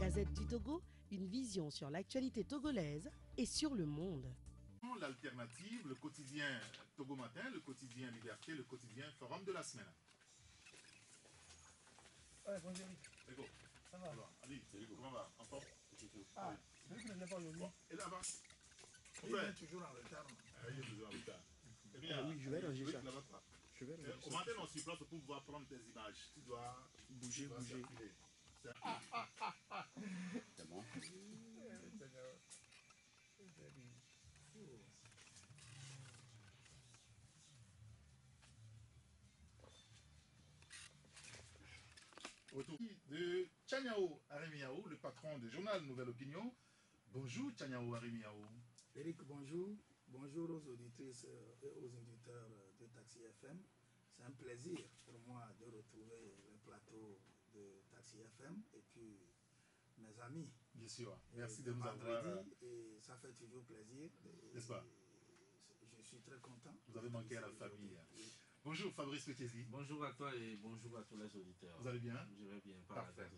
Gazette du Togo, une vision sur l'actualité togolaise et sur le monde. L'alternative, le quotidien Togo Matin, le quotidien Liberté, le quotidien Forum de la semaine. Ouais, bonjour. Ego. Ça va? Alors, Ali, comment va? En forme? Ah, c'est vrai que je ne l'ai pas aujourd'hui. Et là-bas? Il est toujours en retard. Il est toujours en retard. Eh bien, oui, je vais ranger ça. Je vais au matin, on s'y place pour pouvoir prendre tes images. Tu dois bouger. C'est bon. Autour de Tchaniao Arimiao, le patron du journal Nouvelle Opinion. Bonjour Tchaniao Arimiao. Eric, bonjour. Bonjour aux auditrices et aux auditeurs de Taxi FM. C'est un plaisir pour moi de retrouver le plateau de Taxi FM et puis mes amis. Bien sûr, merci de nous avoir. Et ça fait toujours plaisir. N'est-ce pas? Je suis très content. Vous avez manqué à la famille. Oui. Bonjour Fabrice Letiesi. Bonjour à toi et bonjour à tous les auditeurs. Vous allez bien? Je vais bien. Parfait.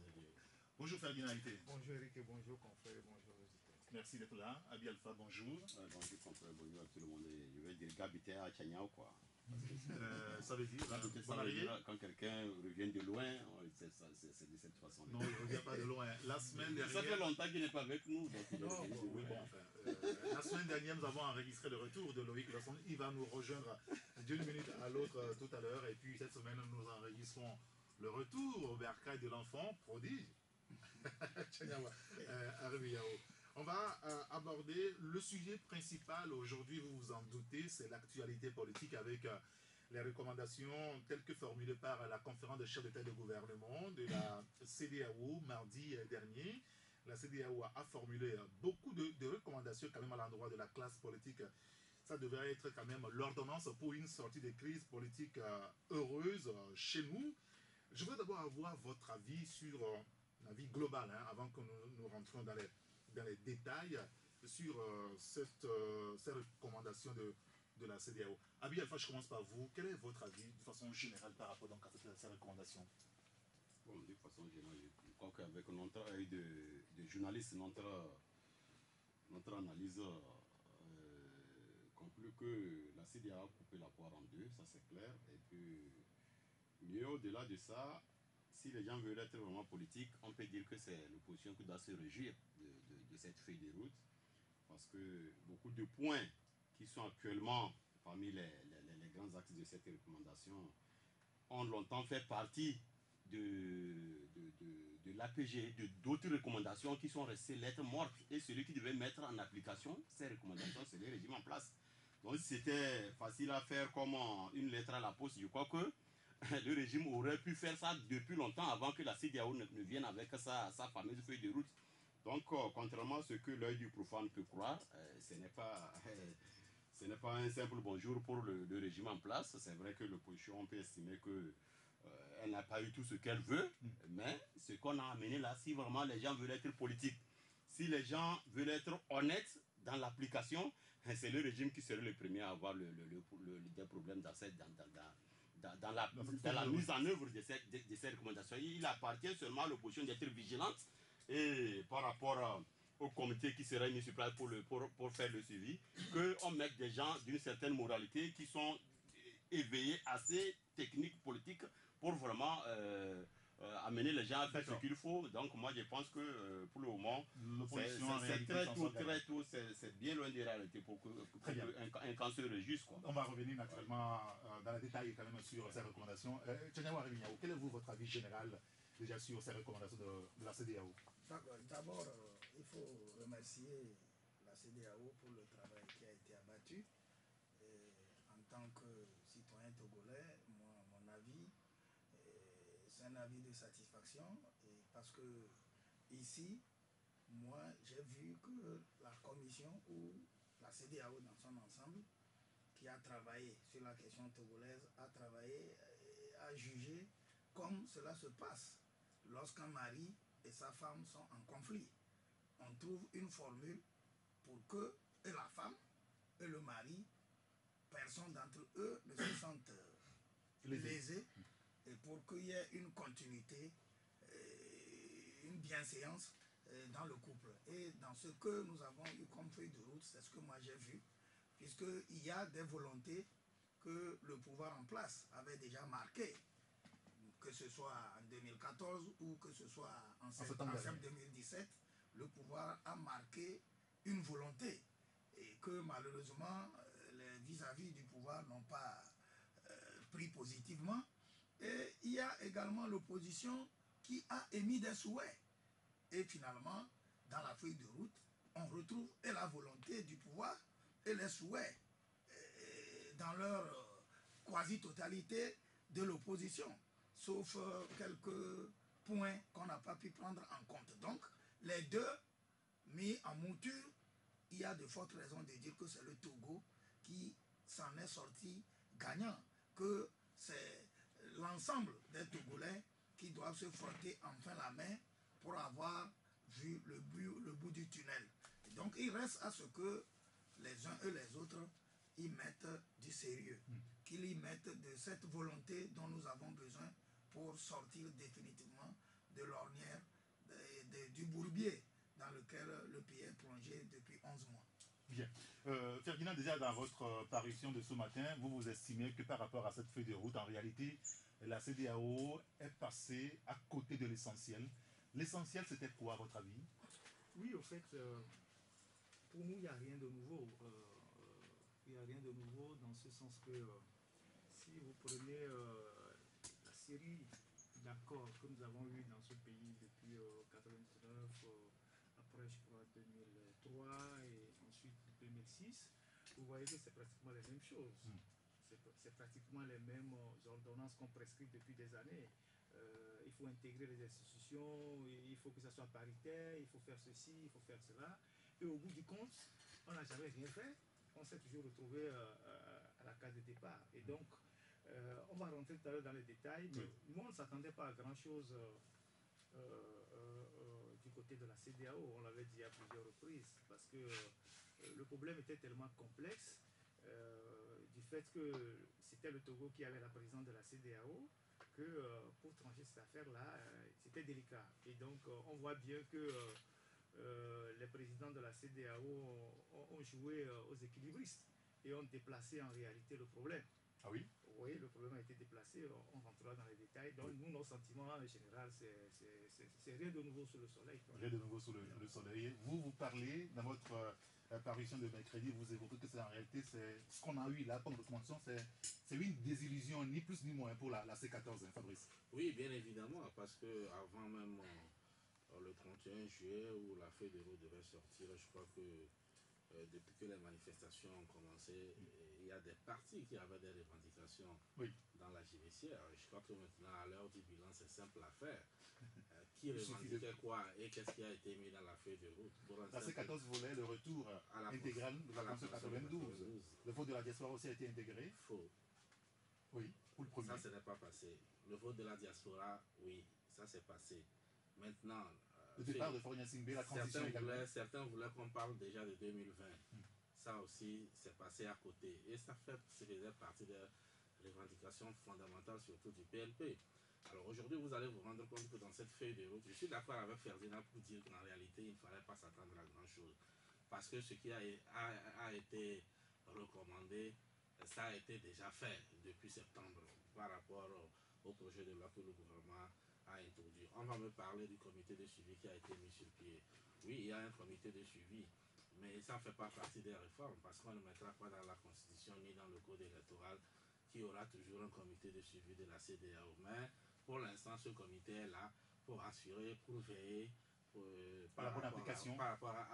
Bonjour Ferdinand Haïté. Bonjour Eric et bonjour confrères et bonjour auditeurs. Merci d'être là. Abi Alpha, bonjour. Bonjour confrère, bonjour à tout le monde. Je vais dire Gabité à Tchaniao quoi. Ça veut dire quand quelqu'un revient de loin, c'est de cette façon. Non, il ne revient pas de loin. La semaine dernière. Ça fait longtemps qu'il n'est pas avec nous. La semaine dernière, nous avons enregistré le retour de Loïc Lasson. Il va nous rejoindre d'une minute à l'autre tout à l'heure. Et puis cette semaine, nous enregistrons le retour au bercail de l'enfant prodige. On va aborder le sujet principal aujourd'hui, vous vous en doutez, c'est l'actualité politique avec les recommandations telles que formulées par la conférence des chefs d'État et de gouvernement de la CEDEAO mardi dernier. La CEDEAO a formulé beaucoup de recommandations quand même à l'endroit de la classe politique. Ça devrait être quand même l'ordonnance pour une sortie de crise politique heureuse chez nous. Je veux d'abord avoir votre avis sur l'avis global, avant que nous rentrions dans les détails sur ces recommandations de la CEDEAO. Abi Alpha, je commence par vous. Quel est votre avis de façon générale par rapport donc, à ces recommandations? Bon, de façon générale, je crois qu'avec notre œil de journaliste, notre analyse conclut que la CEDEAO a coupé la poire en deux, ça c'est clair. Et puis, mieux au-delà de ça, si les gens veulent être vraiment politiques, on peut dire que c'est l'opposition qui doit se réjouir de cette feuille de route. Parce que beaucoup de points qui sont actuellement parmi les grands axes de cette recommandation ont longtemps fait partie de l'APG, d'autres recommandations qui sont restées lettres mortes. Et celui qui devait mettre en application ces recommandations, c'est le régime en place. Donc si c'était facile à faire comme une lettre à la poste, je crois que le régime aurait pu faire ça depuis longtemps avant que la CEDEAO ne vienne avec sa fameuse feuille de route. Donc, contrairement à ce que l'œil du profane peut croire, ce n'est pas un simple bonjour pour le régime en place. C'est vrai que l'opposition, on peut estimer qu'elle n'a pas eu tout ce qu'elle veut, mais ce qu'on a amené là, si vraiment les gens veulent être politiques, si les gens veulent être honnêtes dans l'application, c'est le régime qui serait le premier à avoir des problèmes dans la mise en œuvre de ces recommandations. Il appartient seulement à l'opposition d'être vigilante et par rapport au comité qui sera mis sur place pour faire le suivi, qu'on mette des gens d'une certaine moralité qui sont éveillés, assez techniques, politiques, pour vraiment amener les gens à faire ce qu'il faut. Donc moi je pense que pour le moment, c'est très tôt, c'est bien loin des réalités pour qu'un camp se réjouisse. On va revenir naturellement dans les détails quand même sur ces recommandations. Tchaniao Arimiao, quel est votre avis général déjà sur ces recommandations de la CEDEAO? D'abord, il faut remercier la CEDEAO pour le travail qui a été abattu. Et en tant que citoyen togolais, mon avis, c'est un avis de satisfaction parce que ici, moi, j'ai vu que la commission ou la CEDEAO dans son ensemble, qui a travaillé sur la question togolaise, a travaillé, a jugé comme cela se passe lorsqu'un mari et sa femme sont en conflit. On trouve une formule pour que et la femme et le mari, personne d'entre eux ne se sentent lésés, et pour qu'il y ait une continuité, une bienséance dans le couple. Et dans ce que nous avons eu comme feuille de route, c'est ce que moi j'ai vu, puisqu'il y a des volontés que le pouvoir en place avait déjà marquées, que ce soit en 2014 ou que ce soit en septembre 2017, le pouvoir a marqué une volonté et que malheureusement les vis-à-vis du pouvoir n'ont pas pris positivement. Et il y a également l'opposition qui a émis des souhaits. Et finalement, dans la feuille de route, on retrouve et la volonté du pouvoir et les souhaits dans leur quasi-totalité de l'opposition, sauf quelques points qu'on n'a pas pu prendre en compte. Donc, les deux mis en mouture, il y a de fortes raisons de dire que c'est le Togo qui s'en est sorti gagnant, que c'est l'ensemble des Togolais qui doivent se frotter enfin la main pour avoir vu le bout du tunnel. Et donc, il reste à ce que les uns et les autres y mettent du sérieux, qu'ils y mettent de cette volonté dont nous avons besoin pour sortir définitivement de l'ornière, du bourbier dans lequel le pays est plongé depuis 11 mois. Bien. Ferdinand, déjà dans votre parution de ce matin, vous estimez que par rapport à cette feuille de route, en réalité, la CEDEAO est passée à côté de l'essentiel. L'essentiel, c'était quoi, à votre avis? Oui, au fait, pour nous, il n'y a rien de nouveau. Il n'y a rien de nouveau dans ce sens que si vous prenez la série d'accords que nous avons eus dans ce pays depuis 1999, après je crois 2003 et ensuite 2006, vous voyez que c'est pratiquement les mêmes choses. C'est pratiquement les mêmes ordonnances qu'on prescrit depuis des années. Il faut intégrer les institutions, il faut que ça soit paritaire, il faut faire ceci, il faut faire cela. Et au bout du compte, on n'a jamais rien fait. On s'est toujours retrouvé à la case de départ. Et donc, on va rentrer tout à l'heure dans les détails, mais nous, on ne s'attendait pas à grand-chose du côté de la CEDEAO. On l'avait dit à plusieurs reprises, parce que le problème était tellement complexe du fait que c'était le Togo qui avait la présidence de la CEDEAO, que pour trancher cette affaire-là, c'était délicat. Et donc, on voit bien que les présidents de la CEDEAO ont joué aux équilibristes et ont déplacé en réalité le problème. Ah oui? Oui, le problème a été déplacé, on rentrera dans les détails. Donc, nous, nos sentiments en général, c'est rien de nouveau sous le soleil. Rien de nouveau sous le soleil. Vous parlez, dans votre parution de mercredi, vous évoquez que c'est en réalité, ce qu'on a eu là comme recommandation, c'est une désillusion, ni plus ni moins, pour la C14, hein, Fabrice. Oui, bien évidemment, parce que avant même le 31 juillet, où la feuille de route devait sortir, je crois que depuis que les manifestations ont commencé, il y a des partis qui avaient des revendications dans la judiciaire. Je crois que maintenant, à l'heure du bilan, c'est simple à faire. Qui revendiquait quoi et qu'est-ce qui a été mis dans la feuille de route? La C14 voulait le retour intégral de la Constitution 92. Le vote de la diaspora aussi a été intégré? Faux. Oui, pour le premier. Ça, ce n'est pas passé. Le vote de la diaspora, oui, ça s'est passé. Maintenant, le départ de Faure Gnassingbé, la transition également. Certains voulaient qu'on parle déjà de 2020. Ça aussi, c'est passé à côté. Et ça faisait partie des revendications fondamentales, surtout du PLP. Alors aujourd'hui, vous allez vous rendre compte que dans cette feuille de route, je suis d'accord avec Ferdinand pour dire qu'en réalité, il ne fallait pas s'attendre à grand-chose. Parce que ce qui a été recommandé, ça a été déjà fait depuis septembre par rapport au projet de loi que le gouvernement a introduit. On va me parler du comité de suivi qui a été mis sur pied. Oui, il y a un comité de suivi, mais ça ne fait pas partie des réformes parce qu'on ne mettra pas dans la Constitution ni dans le code électoral qu'il y aura toujours un comité de suivi de la CEDEAO. Mais pour l'instant, ce comité est là pour assurer, pour veiller par rapport à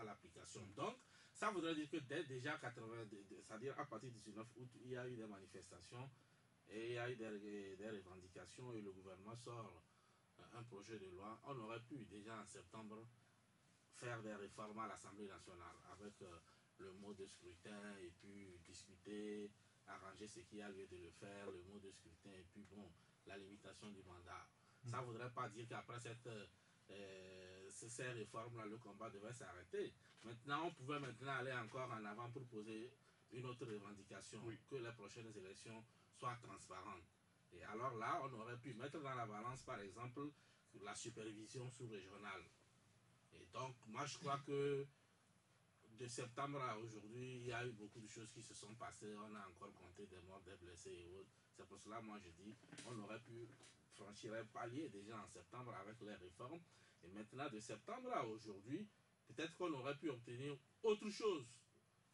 l'application. Donc, ça voudrait dire que dès déjà 80, c'est-à-dire à partir du 19 août, il y a eu des manifestations et il y a eu des revendications et le gouvernement sort un projet de loi. On aurait pu déjà en septembre faire des réformes à l'Assemblée nationale avec le mode de scrutin et puis discuter, arranger ce qu'il y a lieu de le faire, le mode de scrutin et puis bon, la limitation du mandat. Ça ne voudrait pas dire qu'après ces réformes-là, le combat devait s'arrêter. Maintenant, on pouvait maintenant aller encore en avant pour poser une autre revendication, que les prochaines élections soient transparentes. Et alors là, on aurait pu mettre dans la balance, par exemple, la supervision sous-régionale. Et Donc, moi, je crois que de septembre à aujourd'hui, il y a eu beaucoup de choses qui se sont passées. On a encore compté des morts, des blessés et autres. C'est pour cela, moi, je dis, on aurait pu franchir un palier déjà en septembre avec les réformes. Et maintenant, de septembre à aujourd'hui, peut-être qu'on aurait pu obtenir autre chose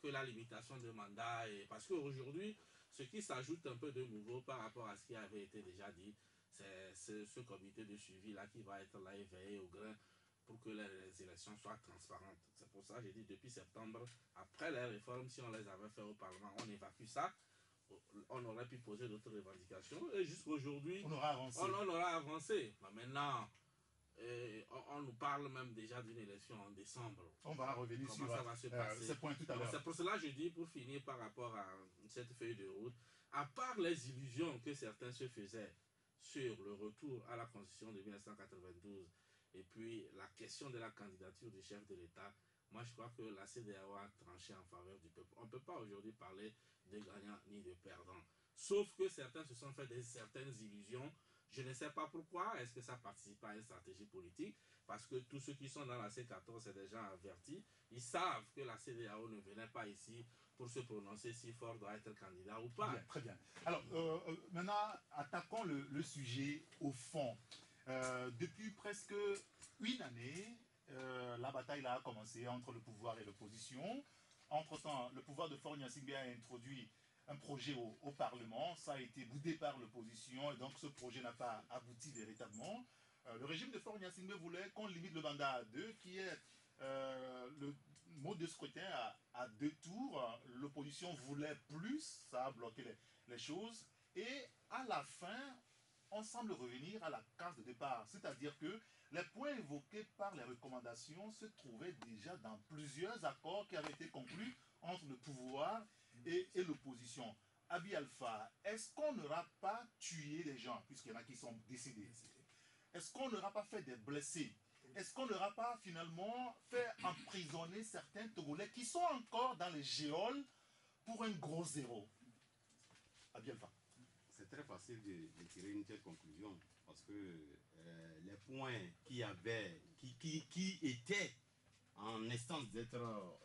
que la limitation de mandat. Et parce qu'aujourd'hui, ce qui s'ajoute un peu de nouveau par rapport à ce qui avait été déjà dit, c'est ce comité de suivi-là qui va être là éveillé au grain pour que les élections soient transparentes. C'est pour ça que j'ai dit depuis septembre, après les réformes, si on les avait fait au Parlement, on évacue ça, on aurait pu poser d'autres revendications et jusqu'aujourd'hui, On aura avancé. On aura avancé. Mais maintenant, on nous parle même déjà d'une élection en décembre. On va revenir Comment sur ça va se passer. ce point tout à l'heure. C'est pour cela que je dis, pour finir par rapport à cette feuille de route, à part les illusions que certains se faisaient sur le retour à la Constitution de 1992 et puis la question de la candidature du chef de l'État, moi je crois que la CEDEAO a tranché en faveur du peuple. On ne peut pas aujourd'hui parler de gagnants ni de perdants. Sauf que certains se sont fait certaines illusions. Je ne sais pas pourquoi. Est-ce que ça participe à une stratégie politique? Parce que tous ceux qui sont dans la C14, c'est des gens avertis. Ils savent que la CEDEAO ne venait pas ici pour se prononcer si Ford doit être candidat ou pas. Bien, très bien. Alors, maintenant, attaquons le sujet au fond. Depuis presque une année, la bataille a commencé entre le pouvoir et l'opposition. Entre-temps, le pouvoir de Faure Gnassingbé a introduit un projet au Parlement. Ça a été boudé par l'opposition et donc ce projet n'a pas abouti véritablement. Le régime de Faure Gnassingbé voulait qu'on limite le mandat à 2, qui est le mode de scrutin à 2 tours. L'opposition voulait plus, ça a bloqué les choses. Et à la fin, on semble revenir à la case de départ. C'est-à-dire que les points évoqués par les recommandations se trouvaient déjà dans plusieurs accords qui avaient été conclus entre le pouvoir et l'opposition. Abi Alpha, est-ce qu'on n'aura pas tué des gens, puisqu'il y en a qui sont décédés? Est-ce qu'on n'aura pas fait des blessés? Est-ce qu'on n'aura pas finalement fait emprisonner certains Togolais qui sont encore dans les géoles pour un gros zéro? Abi Alpha. C'est très facile de tirer une telle conclusion parce que les points qui étaient en instance d'être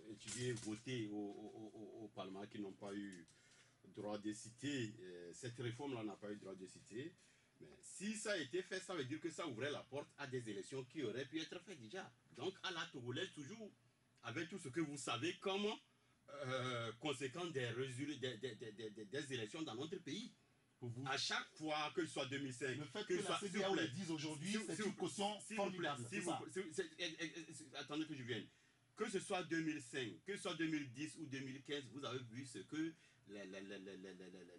étudiés, votés au Parlement, qui n'ont pas eu droit de citer, cette réforme-là n'a pas eu droit de citer. Mais si ça a été fait, ça veut dire que ça ouvrait la porte à des élections qui auraient pu être faites déjà. Donc à la Togolaise, toujours, avec tout ce que vous savez, comme conséquence des élections dans notre pays. Pour vous. À chaque fois, que ce soit 2005, le fait que la CEDEAO le dise aujourd'hui, c'est une caution formidable. Attendez que je vienne. Que ce soit 2005, que ce soit 2010 ou 2015, vous avez vu ce que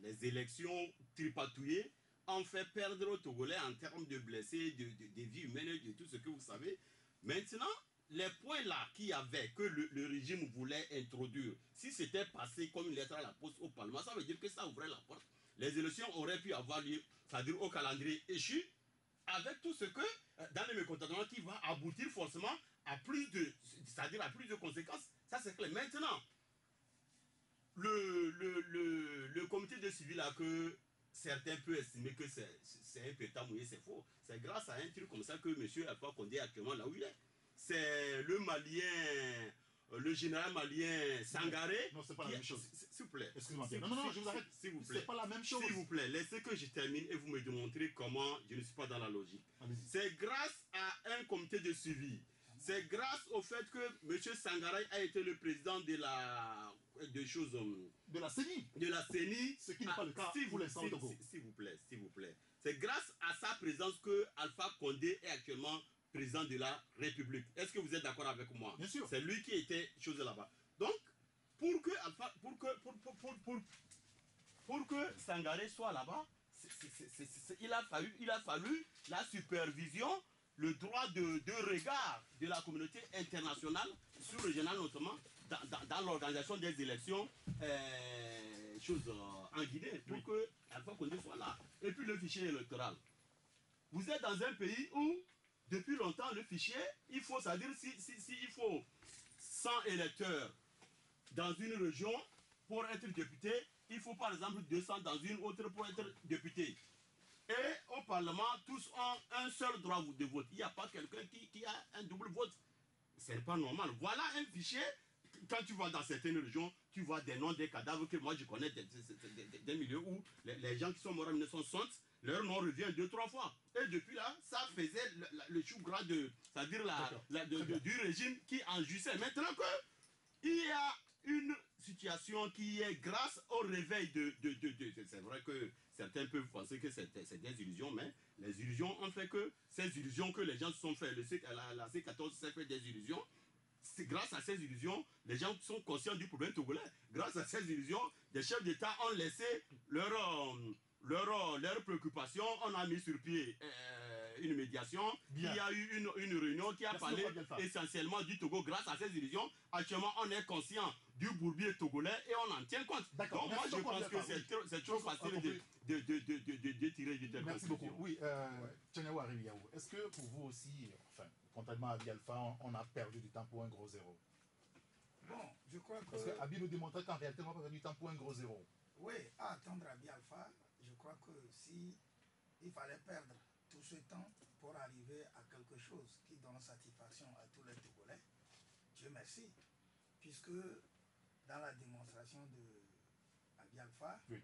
les élections tripatouillées ont fait perdre aux Togolais en termes de blessés, de vies humaines, de tout ce que vous savez. Maintenant, les points là qu'il y avait, que le régime voulait introduire, si c'était passé comme une lettre à la poste au Parlement, ça veut dire que ça ouvrait la porte. Les élections auraient pu avoir lieu, c'est-à-dire au calendrier échu, avec tout ce que, dans les mécontentements, qui va aboutir forcément à plus de conséquences. Ça, c'est clair. Maintenant, le comité de suivi là, que certains peuvent estimer que c'est un pétard mouillé, c'est faux. C'est grâce à un truc comme ça que M. Alpha Condé est actuellement là où il est. C'est le Malien, le général malien Sangaré. Non, c'est pas la même chose. S'il vous plaît. Excusez-moi. Non, je vous arrête. S'il vous plaît. C'est pas la même chose. S'il vous plaît, laissez que je termine et vous me démontrez comment je ne suis pas dans la logique. C'est grâce à un comité de suivi. C'est grâce au fait que M. Sangaré a été le président de la CENI. De la CENI. Ce qui n'est pas le cas pour l'instant au Togo. S'il vous plaît. C'est grâce à sa présence que Alpha Condé est actuellement président de la République. Est-ce que vous êtes d'accord avec moi? Bien sûr. C'est lui qui était chose là-bas. Donc, pour que Sangaré soit là-bas, il a fallu la supervision, le droit de regard de la communauté internationale, sous-régionale notamment, dans l'organisation des élections en Guinée, pour que Alpha Condé soit là. Et puis le fichier électoral. Vous êtes dans un pays où, depuis longtemps, le fichier, il faut, c'est-à-dire, il faut 100 électeurs dans une région pour être député, il faut par exemple 200 dans une autre pour être député. Et au Parlement, tous ont un seul droit de vote. Il n'y a pas quelqu'un qui a un double vote. c'est pas normal. Voilà un fichier. Quand tu vas dans certaines régions, tu vois des noms des cadavres que moi je connais des milieux où les gens qui sont morts en 1960, leur nom revient 2-3 fois. Et depuis là, ça faisait le chou gras c'est-à-dire du régime qui en jouissait. Maintenant qu'il y a une situation qui est grâce au réveil c'est vrai que certains peuvent penser que c'est des illusions, mais les illusions ont fait que ces illusions que les gens se sont fait, la C14 s'est fait des illusions. C'est grâce à ces illusions, les gens sont conscients du problème togolais. Grâce à ces illusions, les chefs d'État ont laissé leurs préoccupations. On a mis sur pied une médiation. Bien. Il y a eu une réunion qui a parlé essentiellement du Togo. Grâce à ces illusions, actuellement, on est conscient du bourbier togolais et on en tient compte. Donc moi, je pense que c'est trop facile de tirer du terme. Merci beaucoup. Oui, Tchenewa Riviaou, est-ce que pour vous aussi, enfin, contrairement à Abi Alpha, on a perdu du temps pour un gros zéro? Bon, je crois que... Parce que Abi nous démontrait qu'en réalité, on a perdu du temps pour un gros zéro. Oui, à attendre Abi Alpha, je crois que si il fallait perdre tout ce temps pour arriver à quelque chose qui donne satisfaction à tous les Togolais, Dieu merci, puisque dans la démonstration de Abi Alpha, oui,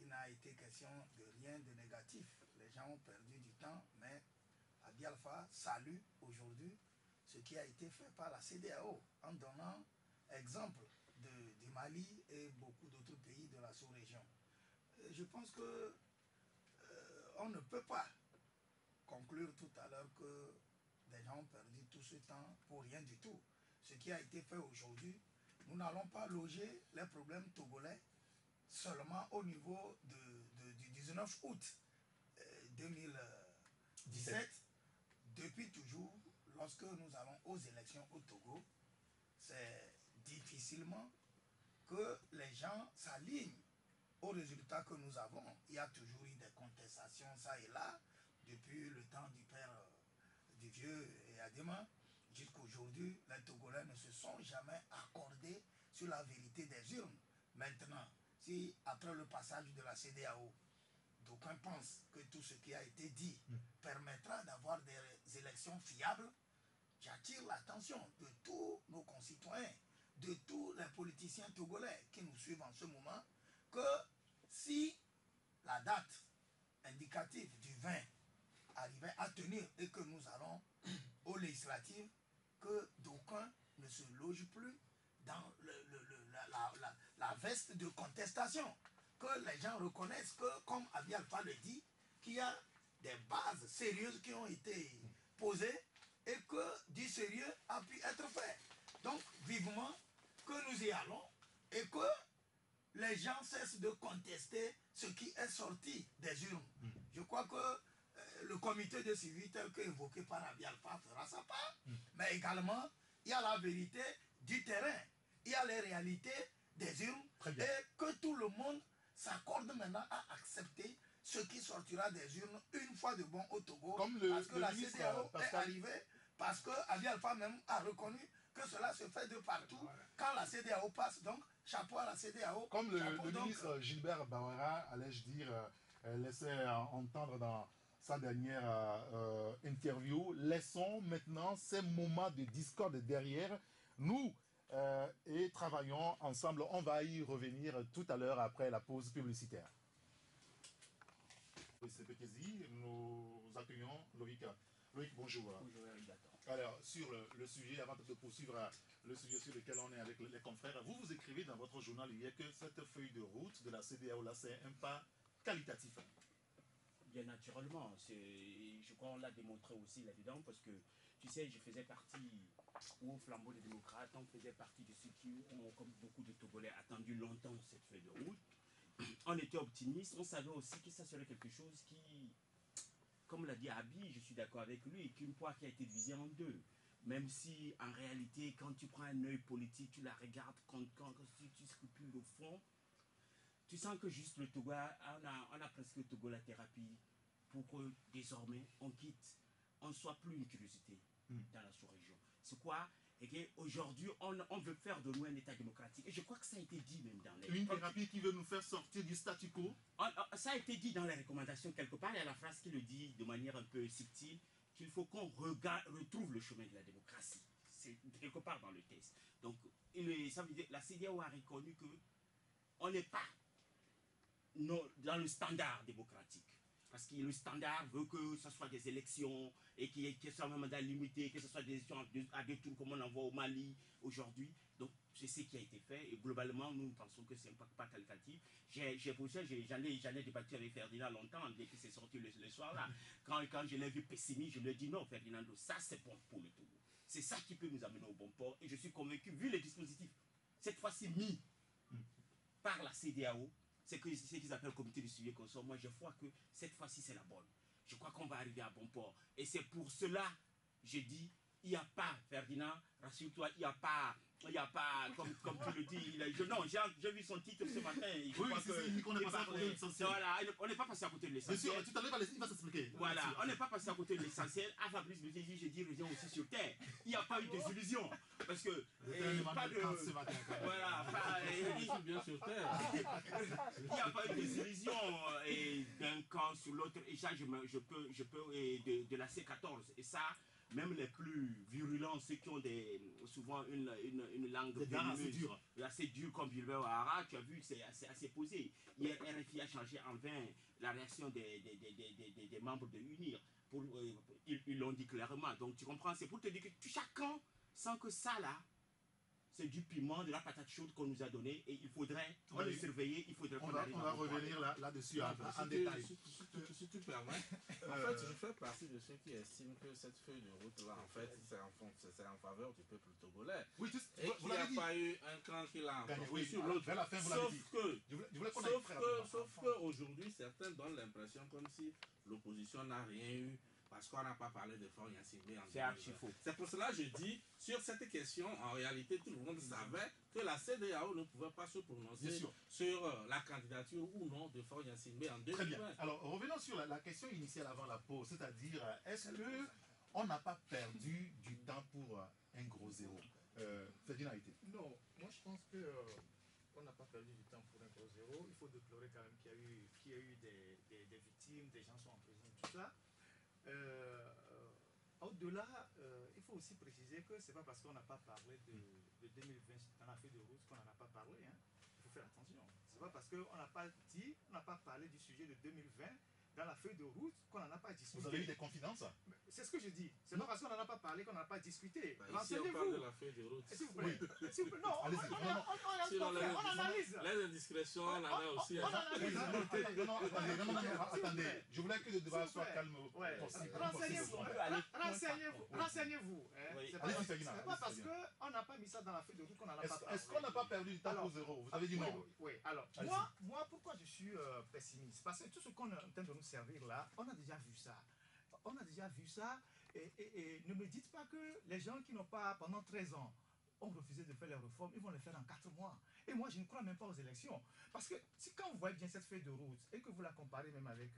il n'a été question de rien de négatif. Les gens ont perdu du temps, mais Abi Alpha salue aujourd'hui ce qui a été fait par la CEDEAO en donnant exemple du Mali et beaucoup d'autres pays de la sous-région. Je pense que on ne peut pas conclure tout à l'heure que des gens ont perdu tout ce temps pour rien du tout. Ce qui a été fait aujourd'hui, nous n'allons pas loger les problèmes togolais seulement au niveau du 19 août 2017. Depuis toujours, lorsque nous allons aux élections au Togo, c'est difficilement que les gens s'alignent aux résultats que nous avons. Il y a toujours eu des contestations, ça et là, depuis le temps du père du vieux et Adema, jusqu'à aujourd'hui, les Togolais ne se sont jamais accordés sur la vérité des urnes. Maintenant, si après le passage de la CEDEAO, d'aucuns pensent que tout ce qui a été dit permettra d'avoir des élections fiables, j'attire l'attention de tous nos concitoyens, de tous les politiciens togolais qui nous suivent en ce moment, que si la date indicative du 20 arrivait à tenir et que nous allons aux législatives, que d'aucuns ne se logent plus dans la veste de contestation, que les gens reconnaissent que, comme Abi Alpha le dit, qu'il y a des bases sérieuses qui ont été posées et que du sérieux a pu être fait. Donc, vivement que nous y allons et que les gens cessent de contester ce qui est sorti des urnes. Je crois que le comité de suivi tel qu'évoqué par Abi Alpha fera sa part, mais également, il y a la vérité du terrain, il y a les réalités des urnes et que tout le monde s'accorde maintenant à accepter ce qui sortira des urnes une fois de bon au Togo, parce que la CEDEAO est arrivée, parce que Abi Alpha même a reconnu que cela se fait de partout quand la CEDEAO passe. Donc, chapeau à la CEDEAO. Comme le ministre Gilbert Bawara, allais-je dire, laissait entendre dans sa dernière interview, laissons maintenant ces moments de discorde derrière nous et travaillons ensemble. On va y revenir tout à l'heure après la pause publicitaire. Nous accueillons Loïc. Loïc, bonjour. Bonjour, alors, sur le sujet, avant de poursuivre le sujet sur lequel on est avec les confrères, vous écrivez dans votre journal hier que cette feuille de route de la CEDEAO, là, c'est un pas qualitatif. Bien naturellement, je crois qu'on l'a démontré aussi là-dedans, parce que, tu sais, je faisais partie, au flambeau des démocrates, on faisait partie de ceux qui ont, comme beaucoup de Togolais, attendu longtemps cette feuille de route. On était optimistes, on savait aussi que ça serait quelque chose qui, comme l'a dit Abi, je suis d'accord avec lui, qu'une poire qui a été divisée en deux. Même si, en réalité, quand tu prends un œil politique, tu la regardes, quand tu scrupules au fond, tu sens que juste le Togo, on a presque le Togo la thérapie pour que désormais on quitte, on ne soit plus une curiosité dans la sous-région. C'est quoi? Et qu'aujourd'hui, on veut faire de nous un État démocratique. Et je crois que ça a été dit même dans les... Une thérapie qui veut nous faire sortir du statu quo. Ça a été dit dans les recommandations quelque part. Il y a la phrase qui le dit de manière un peu subtile, qu'il faut qu'on retrouve le chemin de la démocratie. c'est quelque part dans le texte. Donc, ça veut dire la CEDEAO a reconnu qu'on n'est pas dans le standard démocratique. Parce que le standard veut que ce soit des élections et qu'il y ait un mandat limité, que ce soit des élections à deux tours comme on en voit au Mali aujourd'hui. Donc, c'est ce qui a été fait et globalement, nous pensons que c'est pas qualitatif. J'en ai débattu avec Ferdinand longtemps, dès que c'est sorti le soir-là. Quand je l'ai vu pessimiste, je lui ai dit non, Ferdinando, ça c'est bon pour le Togo. C'est ça qui peut nous amener au bon port et je suis convaincu, vu les dispositifs, cette fois-ci mis par la CEDEAO, c'est ce qu'ils appellent le comité de suivi consort. Moi, je vois que cette fois-ci, c'est la bonne. Je crois qu'on va arriver à bon port. Et c'est pour cela, je dis, il n'y a pas, Ferdinand, rassure-toi, il n'y a pas, comme tu le dis, non, j'ai vu son titre ce matin. On n'est pas passé à côté de l'essentiel. Voilà, on n'est pas passé à côté de l'essentiel. Bien sûr, tout à l'heure, il va s'expliquer. Voilà, on n'est pas passé à côté de l'essentiel. À Fabrice Boutéji, j'ai dit, reviens aussi sur terre. Il n'y a pas eu de désillusion. Parce que, pas de... Voilà, bien sur terre. Il n'y a pas eu de désillusion d'un camp sur l'autre. Et ça, je peux de la C14. Et ça, même les plus virulents, ceux qui ont souvent une langue assez dure comme Gilbert O'Hara, tu as vu, c'est assez posé. Hier, RFI a changé en vain la réaction des membres de UNIR. Ils l'ont dit clairement. Donc tu comprends, c'est pour te dire que chacun sent que ça là, c'est du piment, de la patate chaude qu'on nous a donné et il faudrait le surveiller, il faudrait qu'on arrive. On va revenir là-dessus en détail. Si tu permets, en fait, je fais partie de ceux qui estiment que cette feuille de route-là, en fait, c'est en faveur du peuple togolais. Oui, et qu'il n'y a pas eu un camp qui l'a emporté sur l'autre. Vers la fin, vous l'avez dit. Sauf qu'aujourd'hui, certains donnent l'impression comme si l'opposition n'a rien eu. Parce qu'on n'a pas parlé de Faure Gnassingbé en 2020. C'est pour cela que je dis, sur cette question, en réalité, tout le monde savait que la CEDEAO ne pouvait pas se prononcer sur la candidature ou non de Faure Gnassingbé en 2020. Très bien. Alors, revenons sur la question initiale avant la pause, c'est-à-dire, est-ce qu'on n'a pas perdu du temps pour un gros zéro? Ferdinand Haïté. Non, moi je pense que on n'a pas perdu du temps pour un gros zéro. Il faut déplorer quand même qu'il y a eu des victimes, des gens sont en prison, tout ça. Au-delà, il faut aussi préciser que ce n'est pas parce qu'on n'a pas parlé de 2020 dans la feuille de route qu'on n'en a pas parlé. Hein. Il faut faire attention. Ce n'est pas parce qu'on n'a pas dit, on n'a pas parlé du sujet de 2020 dans la feuille de route qu'on n'en a pas discuté. Vous avez eu des confidences? C'est ce que je dis. C'est pas parce qu'on n'en a pas parlé qu'on n'en a pas discuté. Ici, on parle de la feuille de route. S'il vous plaît. Non, on analyse. Les indiscrétions, on en a aussi. Non, attendez. Je voulais que le débat soit calme. Renseignez-vous. C'est pas parce qu'on n'a pas mis ça dans la feuille de route qu'on n'en a pas parlé. Est-ce qu'on n'a pas perdu du temps pour zéro? Vous avez dit non. Oui, alors, moi, pourquoi je suis pessimiste? Parce que tout ce qu'on est en train de nous servir là, on a déjà vu ça. On a déjà vu ça. Et ne me dites pas que les gens qui n'ont pas, pendant 13 ans, ont refusé de faire les réformes, ils vont les faire en 4 mois. Et moi, je ne crois même pas aux élections. Parce que quand vous voyez bien cette feuille de route et que vous la comparez même avec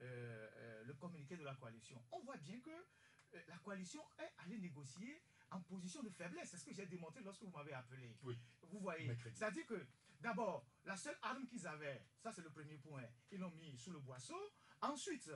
le communiqué de la coalition, on voit bien que la coalition est allée négocier en position de faiblesse. C'est ce que j'ai démontré lorsque vous m'avez appelé. Oui. Vous voyez. C'est-à-dire que, d'abord, la seule arme qu'ils avaient, ça c'est le premier point, ils l'ont mis sous le boisseau. Ensuite,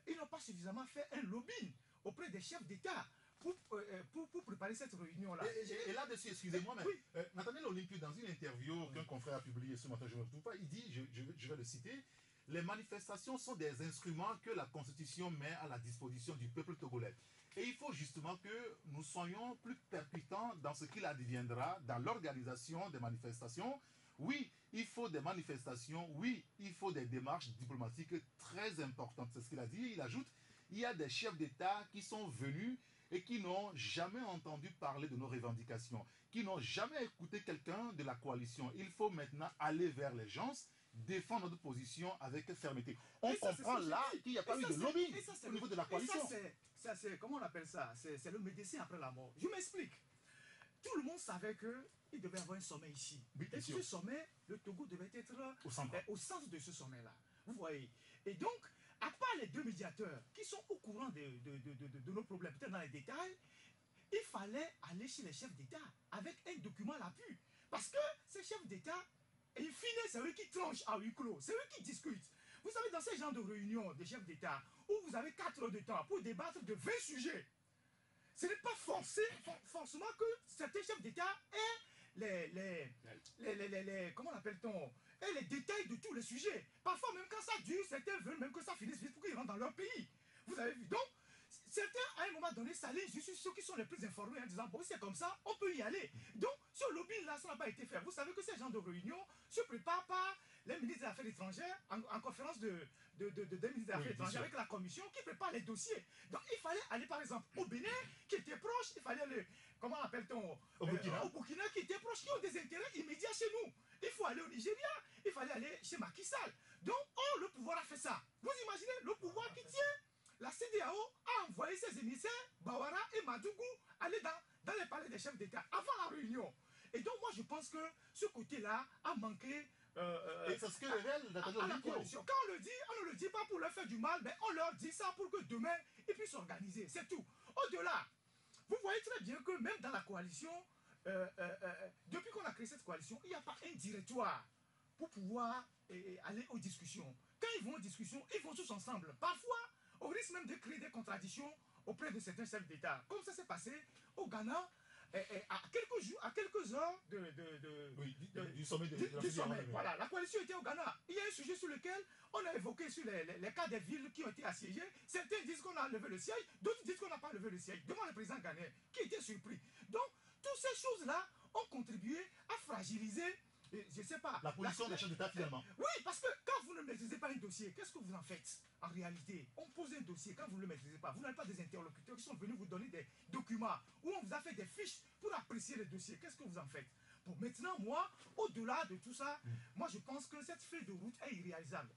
ils n'ont pas suffisamment fait un lobbying auprès des chefs d'État pour préparer cette réunion-là. Et là-dessus, excusez-moi, mais Nathaniel Olympio, dans une interview qu'un confrère a publiée ce matin, je ne me retrouve pas, il dit, je vais le citer, les manifestations sont des instruments que la Constitution met à la disposition du peuple togolais. Et il faut justement que nous soyons plus percutants dans ce qu'il adviendra dans l'organisation des manifestations. Oui, il faut des manifestations, oui, il faut des démarches diplomatiques très importantes. C'est ce qu'il a dit. Il ajoute, il y a des chefs d'État qui sont venus et qui n'ont jamais entendu parler de nos revendications, qui n'ont jamais écouté quelqu'un de la coalition. Il faut maintenant aller vers les gens, défendre notre position avec fermeté. On comprend là qu'il n'y a pas eu de lobbying au niveau de la coalition. Ça, c'est, comment on appelle ça? C'est le médecin après la mort. Je m'explique. Tout le monde savait qu'il devait y avoir un sommet ici. Et ce sommet, le Togo devait être au centre de ce sommet-là. Vous voyez. Et donc, à part les deux médiateurs qui sont au courant de nos problèmes, peut-être dans les détails, il fallait aller chez les chefs d'État avec un document à l'appui. Parce que ces chefs d'État, in fine, c'est eux qui tranchent à huis clos, c'est eux qui discutent. Vous savez, dans ces genres de réunions des chefs d'État, où vous avez 4 heures de temps pour débattre de 20 sujets, ce n'est pas forcément que certains chefs d'État aient comment appelle-t-on, les détails de tous les sujets. Parfois, même quand ça dure, certains veulent même que ça finisse vite pour qu'ils rentrent dans leur pays. Vous avez vu. Donc, certains, à un moment donné, s'alignent juste sur ceux qui sont les plus informés en disant, bon, c'est comme ça, on peut y aller. Donc, ce lobbying-là, ça n'a pas été fait. Vous savez que ces gens de réunion se préparent par les ministres des Affaires étrangères en conférence des ministres des Affaires étrangères avec la commission qui prépare les dossiers. Donc, il fallait aller, par exemple, au Bénin, qui était proche, il fallait aller, comment appelle-t-on, au Burkina, qui était proche, qui ont des intérêts immédiats chez nous. Il faut aller au Nigeria, il fallait aller chez Macky Sall. Donc, le pouvoir a fait ça. Vous imaginez, le pouvoir qui tient, la CEDEAO a envoyé ses émissaires, Bawara et Madougou, aller dans les palais des chefs d'État avant la réunion. Et donc, moi, je pense que ce côté-là a manqué. Et c'est ce que révèle la coalition. Quand on le dit, on ne le dit pas pour leur faire du mal, mais on leur dit ça pour que demain, ils puissent s'organiser. C'est tout. Au-delà, vous voyez très bien que même dans la coalition, depuis qu'on a créé cette coalition, il n'y a pas un directoire pour pouvoir aller aux discussions. Quand ils vont aux discussions, ils vont tous ensemble. Parfois, au risque même de créer des contradictions auprès de certains chefs d'État. Comme ça s'est passé au Ghana, à quelques heures du sommet. Voilà, la coalition était au Ghana. Il y a un sujet sur lequel on a évoqué sur les cas des villes qui ont été assiégées. Certains disent qu'on a levé le siège, d'autres disent qu'on n'a pas levé le siège. Devant le président ghanéen, qui était surpris. Donc, toutes ces choses-là ont contribué à fragiliser, je ne sais pas... La position des chefs d'État, finalement. Oui, parce que quand vous ne maîtrisez pas un dossier, qu'est-ce que vous en faites? En réalité, on pose un dossier, quand vous ne le maîtrisez pas, vous n'avez pas des interlocuteurs qui sont venus vous donner des documents, où on vous a fait des fiches pour apprécier le dossier. Qu'est-ce que vous en faites? Bon, maintenant, moi, au-delà de tout ça, moi, je pense que cette feuille de route est irréalisable.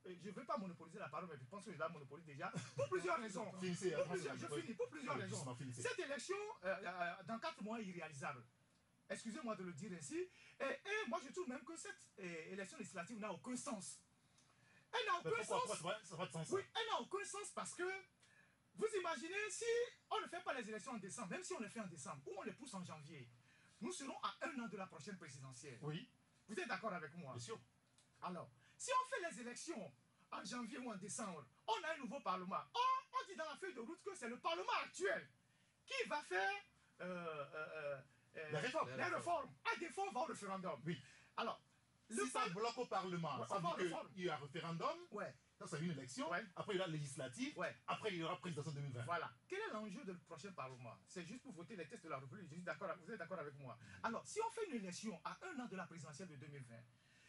Je ne vais pas monopoliser la parole, mais je pense que je la monopolise déjà, pour plusieurs raisons. Je finis, pour plusieurs raisons. Cette élection, dans 4 mois, est irréalisable. Excusez-moi de le dire ainsi. Et moi, je trouve même que cette élection législative n'a aucun sens. Elle n'a aucun sens. Oui, elle n'a aucun sens parce que, vous imaginez, si on ne fait pas les élections en décembre, même si on les fait en décembre, ou on les pousse en janvier, nous serons à 1 an de la prochaine présidentielle. Oui. Vous êtes d'accord avec moi? Bien sûr. Alors, si on fait les élections en janvier ou en décembre, on a un nouveau parlement. On dit dans la feuille de route que c'est le parlement actuel qui va faire les réformes. À défaut, on va au référendum. Oui. Alors, si ça bloque au Parlement, ça veut qu'il y a un référendum, ça c'est une élection, après il y aura législative, après il y aura présidentielle 2020. Voilà. Quel est l'enjeu du prochain Parlement? C'est juste pour voter les textes de la République. Je suis d'accord, vous êtes d'accord avec moi? Alors, si on fait une élection à 1 an de la présidentielle de 2020,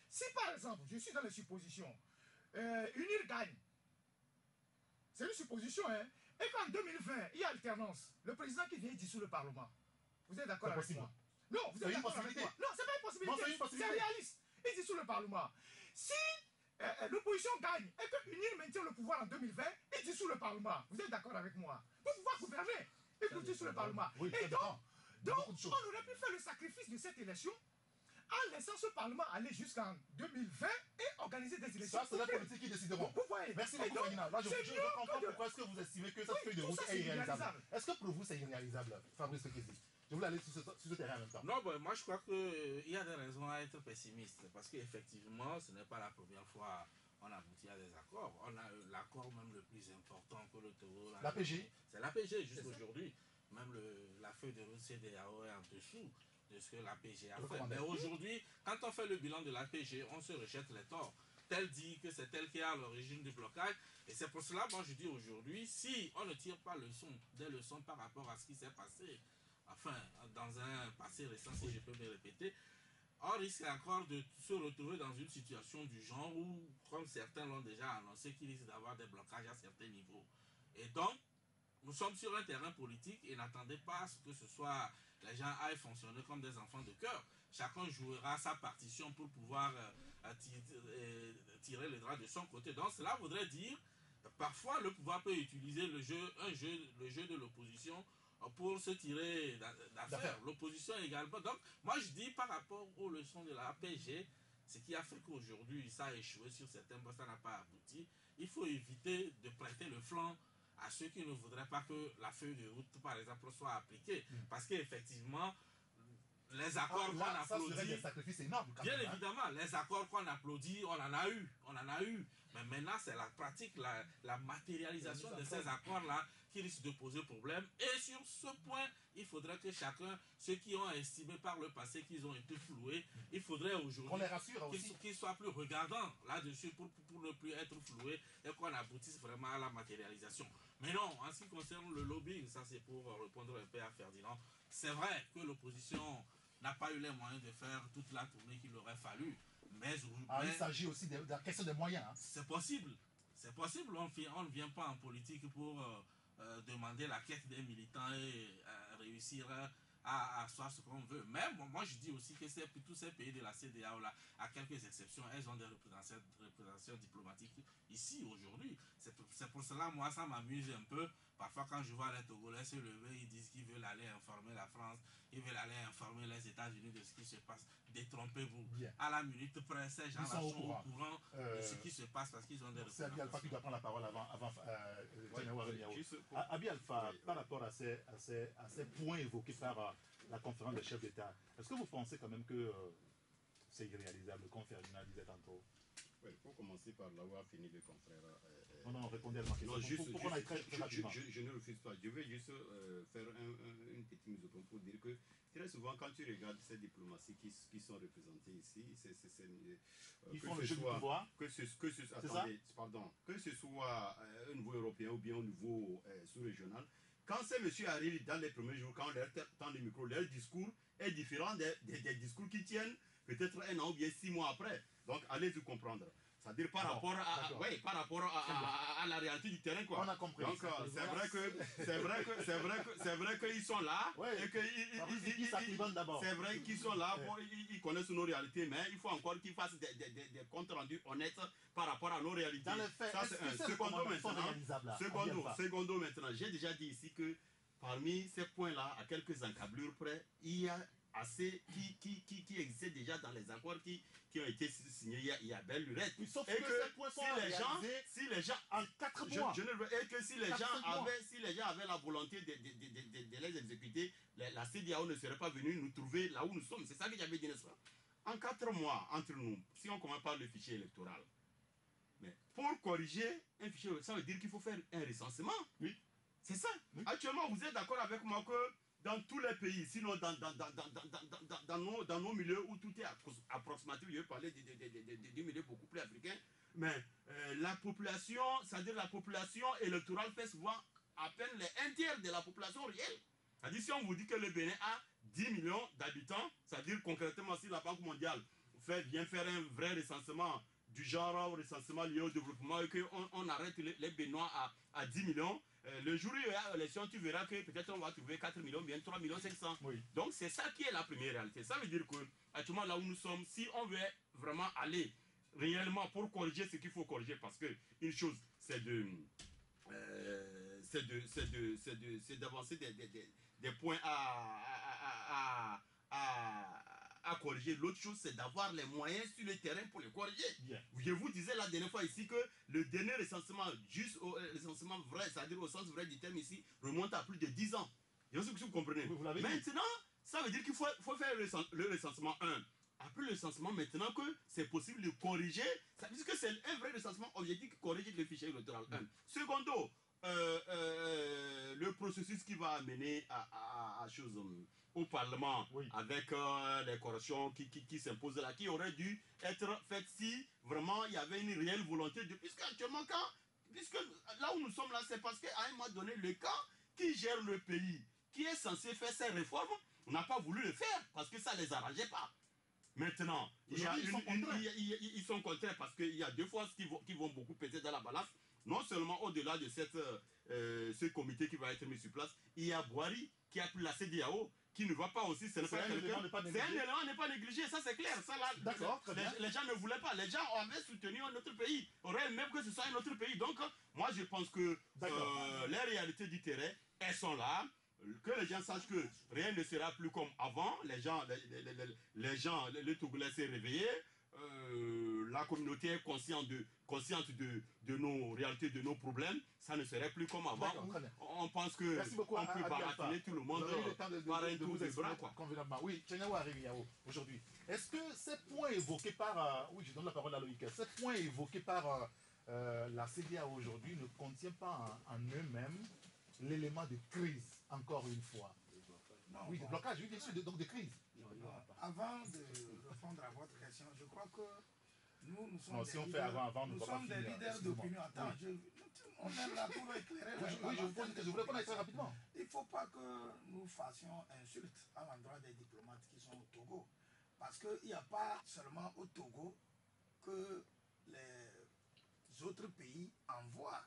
si par exemple, je suis dans les suppositions, UNIR gagne, c'est une supposition, hein, et qu'en 2020, il y a alternance, le président qui vient dissout le Parlement. Vous êtes d'accord avec moi? Non, vous êtes d'accord avec moi? Non, c'est pas une possibilité. C'est réaliste. Il dissout le Parlement. Si l'opposition gagne et que l'UNIR maintient le pouvoir en 2020, il dissout le Parlement. Vous êtes d'accord avec moi? Pour pouvoir gouverner, il dissout le Parlement. Oui, et donc on aurait pu faire le sacrifice de cette élection en laissant ce Parlement aller jusqu'en 2020 et organiser des élections. Ça, c'est la politique qui décideront. Vous voyez. Merci beaucoup, Regina. Là, je comprends pourquoi est-ce que vous estimez que cette feuille de route est irréalisable. Est-ce que pour vous, c'est irréalisable, Fabrice Kézi? Je voulais aller sur ce terrain en même temps. Non, moi je crois qu'il y a des raisons à être pessimiste. Parce qu'effectivement, ce n'est pas la première fois qu'on aboutit à des accords. On a l'accord même le plus important que le Togo. L'APG. C'est l'APG jusqu'aujourd'hui. Même la feuille de route CEDEAO est en dessous de ce que l'APG a fait. Mais aujourd'hui, quand on fait le bilan de l'APG, on se rejette les torts. Tel dit que c'est tel qui est à l'origine du blocage. Et c'est pour cela, moi je dis aujourd'hui, si on ne tire pas des leçons par rapport à ce qui s'est passé, enfin, dans un passé récent, si je peux me répéter, on risque encore de se retrouver dans une situation du genre où, comme certains l'ont déjà annoncé, qu'il risque d'avoir des blocages à certains niveaux. Et donc, nous sommes sur un terrain politique et n'attendez pas à ce que ce soit les gens aillent fonctionner comme des enfants de cœur. Chacun jouera sa partition pour pouvoir tirer les draps de son côté. Donc cela voudrait dire, parfois le pouvoir peut utiliser le jeu de l'opposition pour se tirer d'affaire. L'opposition également. Donc moi je dis par rapport aux leçons de la APG, ce qui a fait qu'aujourd'hui ça a échoué sur certains postes, ça n'a pas abouti. Il faut éviter de prêter le flanc à ceux qui ne voudraient pas que la feuille de route, par exemple, soit appliquée. Parce qu'effectivement, les accords qu'on applaudit, bien évidemment, les accords qu'on applaudit, on en a eu. Mais maintenant, c'est la pratique, la matérialisation de ces accords-là qui risque de poser problème. Et sur ce point, il faudrait que chacun, ceux qui ont estimé par le passé qu'ils ont été floués, il faudrait On aujourd'hui les rassure aussi. qu'ils soient plus regardants là-dessus pour ne plus être floués et qu'on aboutisse vraiment à la matérialisation. Mais non, en ce qui concerne le lobbying, ça c'est pour répondre un peu à Ferdinand, c'est vrai que l'opposition n'a pas eu les moyens de faire toute la tournée qu'il aurait fallu, mais Il s'agit aussi de la question des moyens. Hein. c'est possible. C'est possible, on ne vient pas en politique pour demander la quête des militants et réussir à asseoir ce qu'on veut. Mais moi, je dis aussi que tous ces pays de la CEDEAO, là, à quelques exceptions, elles ont des représentations diplomatiques ici, aujourd'hui. C'est pour cela, moi, ça m'amuse un peu. Parfois, quand je vois les Togolais se lever, ils disent qu'ils veulent aller informer la France, ils veulent aller informer les États-Unis de ce qui se passe. Détrompez-vous. Bien. À la minute près, ces gens-là sont au courant de ce Euh, qui se passe parce qu'ils ont des C'est Abi Alpha qui doit prendre la parole avant Tchéniawa Rémiao. juste Abi Alpha, par rapport à ces points évoqués par la conférence des chefs d'État, est-ce que vous pensez quand même que c'est irréalisable, comme Ferdinand disait tantôt? Oui, pour commencer par là où a fini le confrère. Non, répondez à ma question. Non, juste, pour qu'on aille très rapidement. je ne refuse pas. Je vais juste faire une petite mise au point pour dire que très souvent, quand tu regardes ces diplomaties qui sont représentées ici, Ils font le jeu du pouvoir. Que ce soit au niveau européen ou bien au niveau sous-régional, quand ces messieurs arrivent dans les premiers jours, quand on leur tend le micro, leur discours est différent des discours qui tiennent peut-être un an ou bien 6 mois après. Donc, allez-y comprendre. C'est-à-dire par rapport à la réalité du terrain, quoi. On a compris. Donc, c'est vrai qu'ils sont là. Ouais. Et c'est vrai qu'ils sont là, ils connaissent nos réalités, mais il faut encore qu'ils fassent des comptes rendus honnêtes par rapport à nos réalités. Dans les faits, ça, c'est un. Secondo maintenant, j'ai déjà dit ici que parmi ces points-là, à quelques encablures près, il y a assez qui existait déjà dans les accords qui ont été signés il y a belle lurette. Sauf que ces points sont si les gens en 4 mois. Et que si les gens avaient la volonté de les exécuter, la CEDEAO ne serait pas venue nous trouver là où nous sommes. C'est ça que j'avais dit, n'est-ce pas? En 4 mois, entre nous, si on commence par le fichier électoral, mais pour corriger un fichier, ça veut dire qu'il faut faire un recensement. Oui. C'est ça. Oui. Actuellement, vous êtes d'accord avec moi que dans tous les pays, sinon dans nos milieux où tout est approximatif, je vais parler des milieux beaucoup plus africains, mais la population, c'est-à-dire la population électorale fait souvent à peine un tiers de la population réelle. C'est-à-dire si on vous dit que le Bénin a 10 millions d'habitants, c'est-à-dire concrètement si la Banque mondiale vient faire un vrai recensement du genre recensement lié au développement et qu'on arrête les Béninois à 10 millions, le jour où il y a l'élection, tu verras que peut-être on va trouver 4 millions, bien 3 millions 500. Oui. Donc c'est ça qui est la première réalité. Ça veut dire que actuellement là où nous sommes, si on veut vraiment aller réellement pour corriger ce qu'il faut corriger, parce que une chose c'est d'avancer des points à corriger. L'autre chose, c'est d'avoir les moyens sur le terrain pour les corriger. Bien. Je vous disais la dernière fois ici que le dernier recensement, juste au recensement vrai, c'est-à-dire au sens vrai du terme ici, remonte à plus de 10 ans. Je sais que vous comprenez. Vous maintenant, ça veut dire qu'il faut faire le recensement 1. Après le recensement, maintenant que c'est possible de corriger, ça veut dire que c'est un vrai recensement objectif qui corrige le fichier électoral 1. Secondo, le processus qui va amener à choses au Parlement, oui, avec les corrections qui s'imposent là, qui auraient dû être faites si vraiment il y avait une réelle volonté de... Puisque actuellement, puisque là où nous sommes là, c'est parce qu'à un moment donné, le camp qui gère le pays, qui est censé faire ces réformes, on n'a pas voulu le faire parce que ça ne les arrangeait pas. Maintenant, ils sont contraires parce qu'il y a deux forces qui vont beaucoup peser dans la balance. Non seulement au-delà de ce comité qui va être mis sur place, il y a Boari qui a pris la CEDEAO, qui ne va pas aussi, ce n'est pas quelqu'un. C'est un élément n'est pas négligé, ça c'est clair. D'accord, les gens ne voulaient pas, les gens avaient soutenu un autre pays, auraient même que ce soit un autre pays. Donc, moi je pense que les réalités du terrain, elles sont là. Que les gens sachent que rien ne sera plus comme avant. Les Togolais s'est réveillé. La communauté est consciente de nos réalités, de nos problèmes. Ça ne serait plus comme avant. On pense que on peut baratiner tout le monde par un tour de bras. Convenablement. Oui, Tchéniawa Rémiao, aujourd'hui. Est-ce que ces points évoqués par... oui, je donne la parole à Loïc. Ces points évoqués par la CEDEAO aujourd'hui ne contiennent pas en eux-mêmes l'élément de crise, encore une fois. Non, Oui, bon. de blocage, oui, bien sûr, donc de crise. Avant de répondre à votre question, je crois que nous sommes Non, des si on fait leaders, avant, nous ne va pas sommes des finir. leaders Excusez-moi. d'opinion. Attends, on est là pour éclairer. Oui, je voulais qu'on aille très rapidement. Il ne faut pas que nous fassions insulte à l'endroit des diplomates qui sont au Togo. Parce qu'il n'y a pas seulement au Togo que les autres pays envoient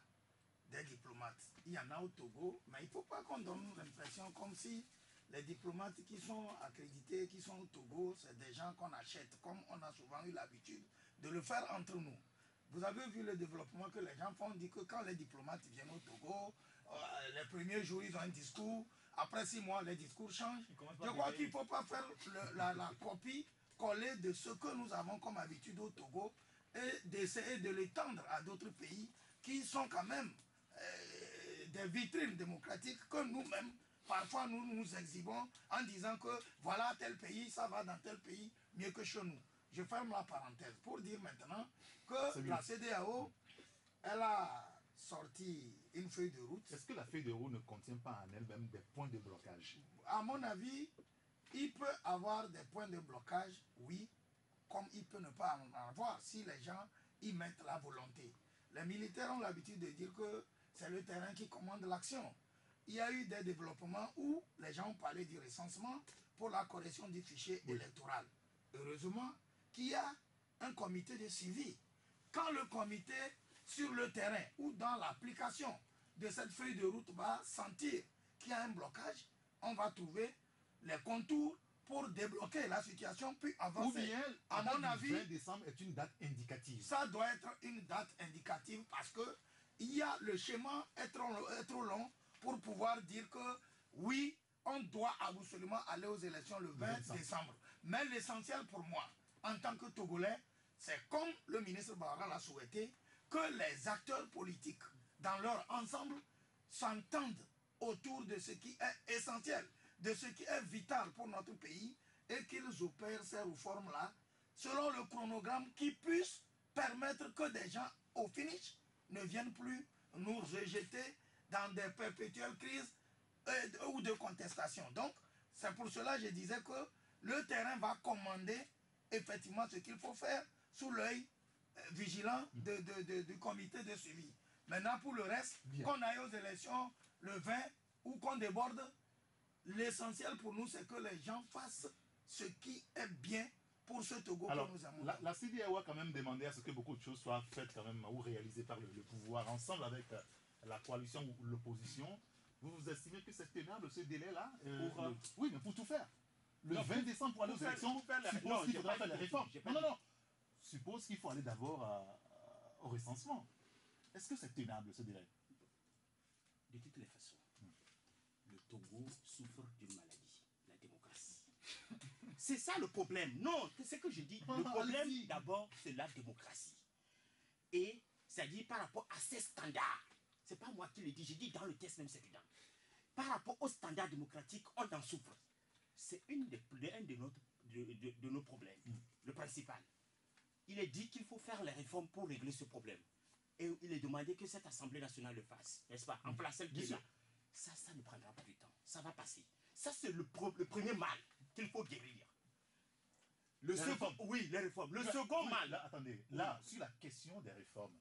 des diplomates. Il y en a au Togo, mais il ne faut pas qu'on donne l'impression comme si les diplomates qui sont accrédités, qui sont au Togo, c'est des gens qu'on achète, comme on a souvent eu l'habitude de le faire entre nous. Vous avez vu le développement que les gens font, on dit que quand les diplomates viennent au Togo, les premiers jours ils ont un discours, après 6 mois les discours changent. Je crois qu'il ne faut pas faire la copie collée de ce que nous avons comme habitude au Togo et d'essayer de l'étendre à d'autres pays qui sont quand même des vitrines démocratiques que nous-mêmes, parfois nous nous exhibons en disant que voilà tel pays, ça va dans tel pays mieux que chez nous. Je ferme la parenthèse pour dire maintenant que la CEDEAO, elle a sorti une feuille de route. Est-ce que la feuille de route ne contient pas en elle-même des points de blocage? À mon avis, il peut avoir des points de blocage, oui, comme il peut ne pas en avoir si les gens y mettent la volonté. Les militaires ont l'habitude de dire que c'est le terrain qui commande l'action. Il y a eu des développements où les gens ont parlé du recensement pour la correction du fichier électoral. Heureusement qu'il y a un comité de suivi. Quand le comité sur le terrain ou dans l'application de cette feuille de route va sentir qu'il y a un blocage, on va trouver les contours pour débloquer la situation puis avancer. Ou bien, à mon avis, 20 décembre est une date indicative. Ça doit être une date indicative parce que il y a le schéma est trop long pour pouvoir dire que oui, on doit absolument aller aux élections le 20 décembre. Mais l'essentiel pour moi, en tant que Togolais, c'est comme le ministre Barra l'a souhaité, que les acteurs politiques, dans leur ensemble, s'entendent autour de ce qui est essentiel, de ce qui est vital pour notre pays, et qu'ils opèrent ces réformes-là selon le chronogramme qui puisse permettre que des gens, au finish, ne viennent plus nous rejeter dans des perpétuelles crises ou de contestation. Donc, c'est pour cela que je disais que le terrain va commander effectivement ce qu'il faut faire sous l'œil vigilant du comité de suivi. Maintenant, pour le reste, qu'on aille aux élections le 20 ou qu'on déborde, l'essentiel pour nous, c'est que les gens fassent ce qui est bien pour ce Togo que nous avons. La CEDEAO a quand même demandé à ce que beaucoup de choses soient faites quand même ou réalisées par le pouvoir ensemble avec la coalition ou l'opposition. Vous estimez que c'est tenable ce délai-là oui, mais pour tout faire. Le 20 décembre pour aller aux élections, suppose qu'il faudra faire les réformes. Non. Suppose qu'il faut aller d'abord au recensement. Est-ce que c'est tenable ce délai? De toutes les façons, le Togo souffre d'une maladie, la démocratie. C'est ça le problème. Non, c'est ce que je dis. Le problème d'abord, c'est la démocratie. Et c'est-à-dire par rapport à ces standards. C'est pas moi qui le dis, j'ai dit dans le test même, c'est dedans. Par rapport aux standards démocratiques, on en souffre. C'est un de nos problèmes, le principal. Il est dit qu'il faut faire les réformes pour régler ce problème. Et il est demandé que cette Assemblée nationale le fasse, n'est-ce pas? En place, celle qui est là. Ça ne prendra pas du temps. Ça va passer. Ça, c'est le premier mal qu'il faut guérir. Le second, oui, les réformes. Le second mal. Là, attendez, là, sur la question des réformes,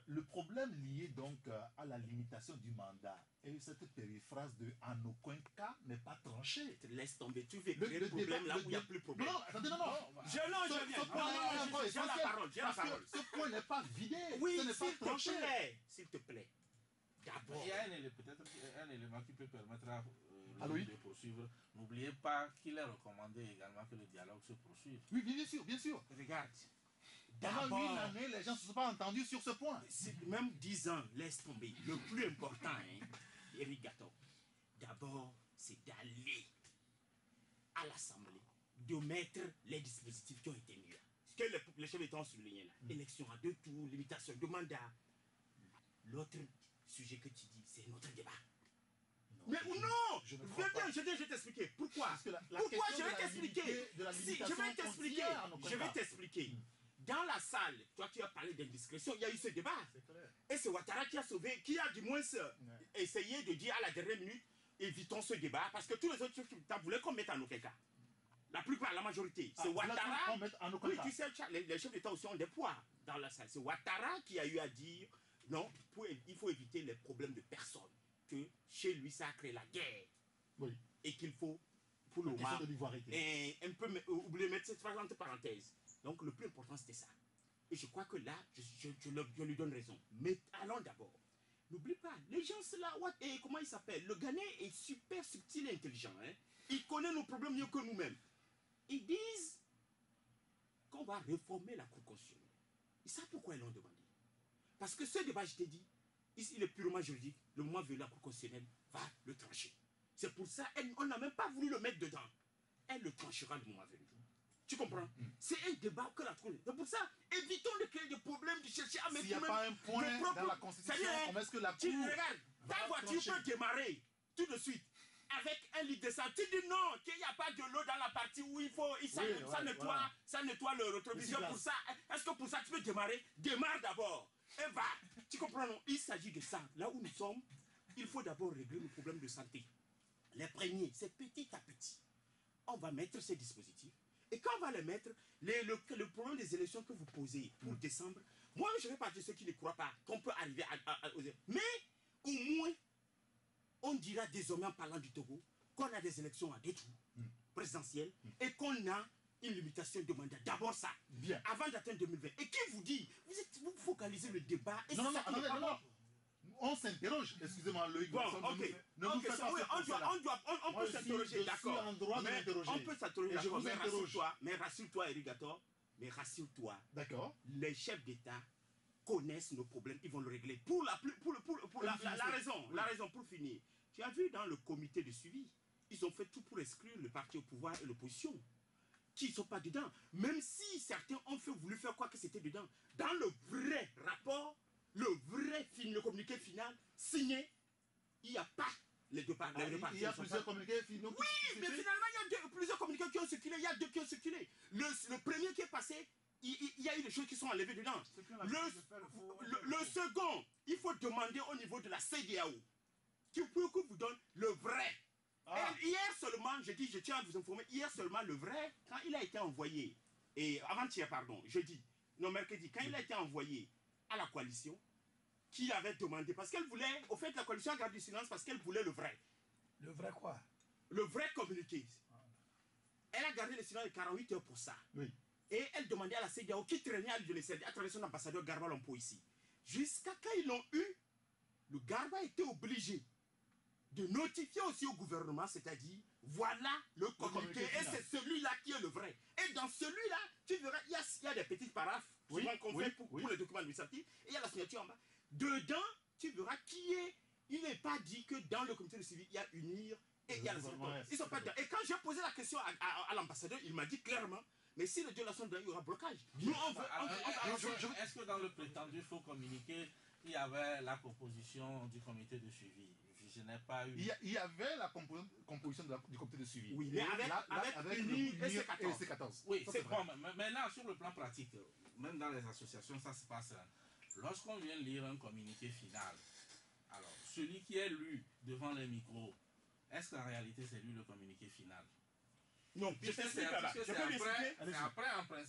le problème lié donc à la limitation du mandat et cette périphrase de « en aucun cas n'est pas tranché ». Laisse tomber, tu veux créer le problème là où il n'y a plus de problème. Non, attendez, non. J'ai la parole. Ce point n'est pas vidé, oui, ce n'est pas tranché. S'il te plaît. D'abord. Il y a peut-être un élément qui peut permettre à de poursuivre. N'oubliez pas qu'il est recommandé également que le dialogue se poursuive. Oui, bien sûr. Regarde. Pendant une année, les gens ne se sont pas entendus sur ce point. Même 10 ans, laisse tomber. Le plus important, Eric Gatton, d'abord, c'est d'aller à l'Assemblée, de mettre les dispositifs qui ont été mis là. Ce que les chefs d'État ont souligné là. Élection à 2 tours, limitation de mandat. L'autre sujet que tu dis, c'est notre débat. Mais non, je vais t'expliquer. Pourquoi? Pourquoi? Je vais t'expliquer. Je vais t'expliquer. dans la salle, toi tu as parlé d'indiscrétion, il y a eu ce débat. C'est clair. Et c'est Ouattara qui a sauvé, qui a du moins essayé de dire à la dernière minute, évitons ce débat, parce que tous les autres chefs d'État voulaient qu'on mette en aucun cas. La plupart, la majorité. C'est Ouattara. Oui, tu sais, les chefs d'État aussi ont des poids dans la salle. C'est Ouattara qui a eu à dire, non, il faut éviter les problèmes de personnes. Que chez lui, ça a créé la guerre. Oui. Et qu'il faut, pour le moment, un peu oublier, mettre cette phrase entre parenthèses. Donc, le plus important, c'était ça. Et je crois que là, je lui donne raison. Mais allons d'abord. N'oublie pas, les gens, c'est là, et comment il s'appelle? Le Ghanéen est super subtil et intelligent. Hein? Il connaît nos problèmes mieux que nous-mêmes. Ils disent qu'on va réformer la Cour constitutionnelle. Et ça, pourquoi ils l'ont demandé? Parce que ce débat, je t'ai dit, ici, il est purement juridique. Le moment venu, la Cour constitutionnelle va le trancher. C'est pour ça, on n'a même pas voulu le mettre dedans. Elle le tranchera le moment venu. Tu comprends? C'est un débat que la Cour... C'est pour ça, évitons de créer des problèmes, de chercher à mettre... S'il n'y a pas un point dans la Constitution, comment est-ce que la Cour... Regarde, ta voiture peut démarrer tout de suite avec un litre d'essence. Tu dis non, qu'il n'y a pas de l'eau dans la partie où il faut... Ça nettoie le rétroviseur pour ça. Est-ce que pour ça tu peux démarrer? Démarre d'abord. Et va. Tu comprends, non? Il s'agit de ça. Là où nous sommes, il faut d'abord régler le problème de santé. Les premiers, c'est petit à petit. On va mettre ces dispositifs. Et quand on va les mettre, le problème des élections que vous posez pour décembre, moi je ne vais pas dire ceux qui ne croient pas qu'on peut arriver à... Mais au moins, on dira désormais en parlant du Togo qu'on a des élections à 2 tours présidentielles et qu'on a une limitation de mandat. D'abord ça, avant d'atteindre 2020. Et qui vous dit, vous focalisez le débat... Et non, on s'interroge, excusez-moi, Loïc. Bon, ok. On peut s'interroger, d'accord. On peut s'interroger, d'accord. Mais rassure-toi, Irrigator. Mais rassure-toi. D'accord. Les chefs d'État connaissent nos problèmes, ils vont le régler. Pour la raison, pour finir. Tu as vu dans le comité de suivi, ils ont fait tout pour exclure le parti au pouvoir et l'opposition, qui ne sont pas dedans. Même si certains ont voulu faire quoi que c'était dedans. Dans le vrai rapport, le communiqué final signé, il n'y a pas les deux parties. Il y a plusieurs communiqués finaux. Oui, mais finalement, il y a plusieurs communiqués qui ont circulé. Il y a 2 qui ont circulé. Le premier qui est passé, il y a eu des choses qui sont enlevées dedans. Le second, il faut demander au niveau de la CEDEAO que vous donne le vrai. Et hier seulement, je tiens à vous informer, hier seulement le vrai, quand il a été envoyé, et avant-hier, pardon, mercredi, quand il a été envoyé à la coalition, qui avait demandé, parce qu'elle voulait, au fait, la coalition a gardé du silence parce qu'elle voulait le vrai. Le vrai quoi? Le vrai communiqué. Elle a gardé le silence de 48 heures pour ça. Oui. Et elle demandait à la CEDEAO qui traînait à l'UNESCO, à travers son ambassadeur Garba Lompo ici. Jusqu'à quand ils l'ont eu, le Garba était obligé de notifier aussi au gouvernement, c'est-à-dire, voilà le communiqué, et c'est celui-là qui est le vrai. Et dans celui-là, tu verras, il y a des petits paraphes qu'on fait pour le document administratif, et il y a la signature en bas. Dedans, tu verras il n'est pas dit que dans le comité de suivi, il y a UNIR et il y a la signature. Ils sont pas dedans. Et quand j'ai posé la question à l'ambassadeur, il m'a dit clairement, mais si les violations dedans, il y aura blocage. Nous, est-ce que dans le prétendu faux communiqué, il y avait la composition du comité de suivi? Je n'ai pas eu... Il y avait la composition du comité de suivi. Oui, mais avec UNIR et C14. Oui, c'est bon. Maintenant, sur le plan pratique, même dans les associations, ça se passe. Lorsqu'on vient lire un communiqué final, alors, celui qui est lu devant les micros, est-ce qu'en réalité, c'est lui le communiqué final? Non, je t'explique là-bas. Je peux m'expliquer.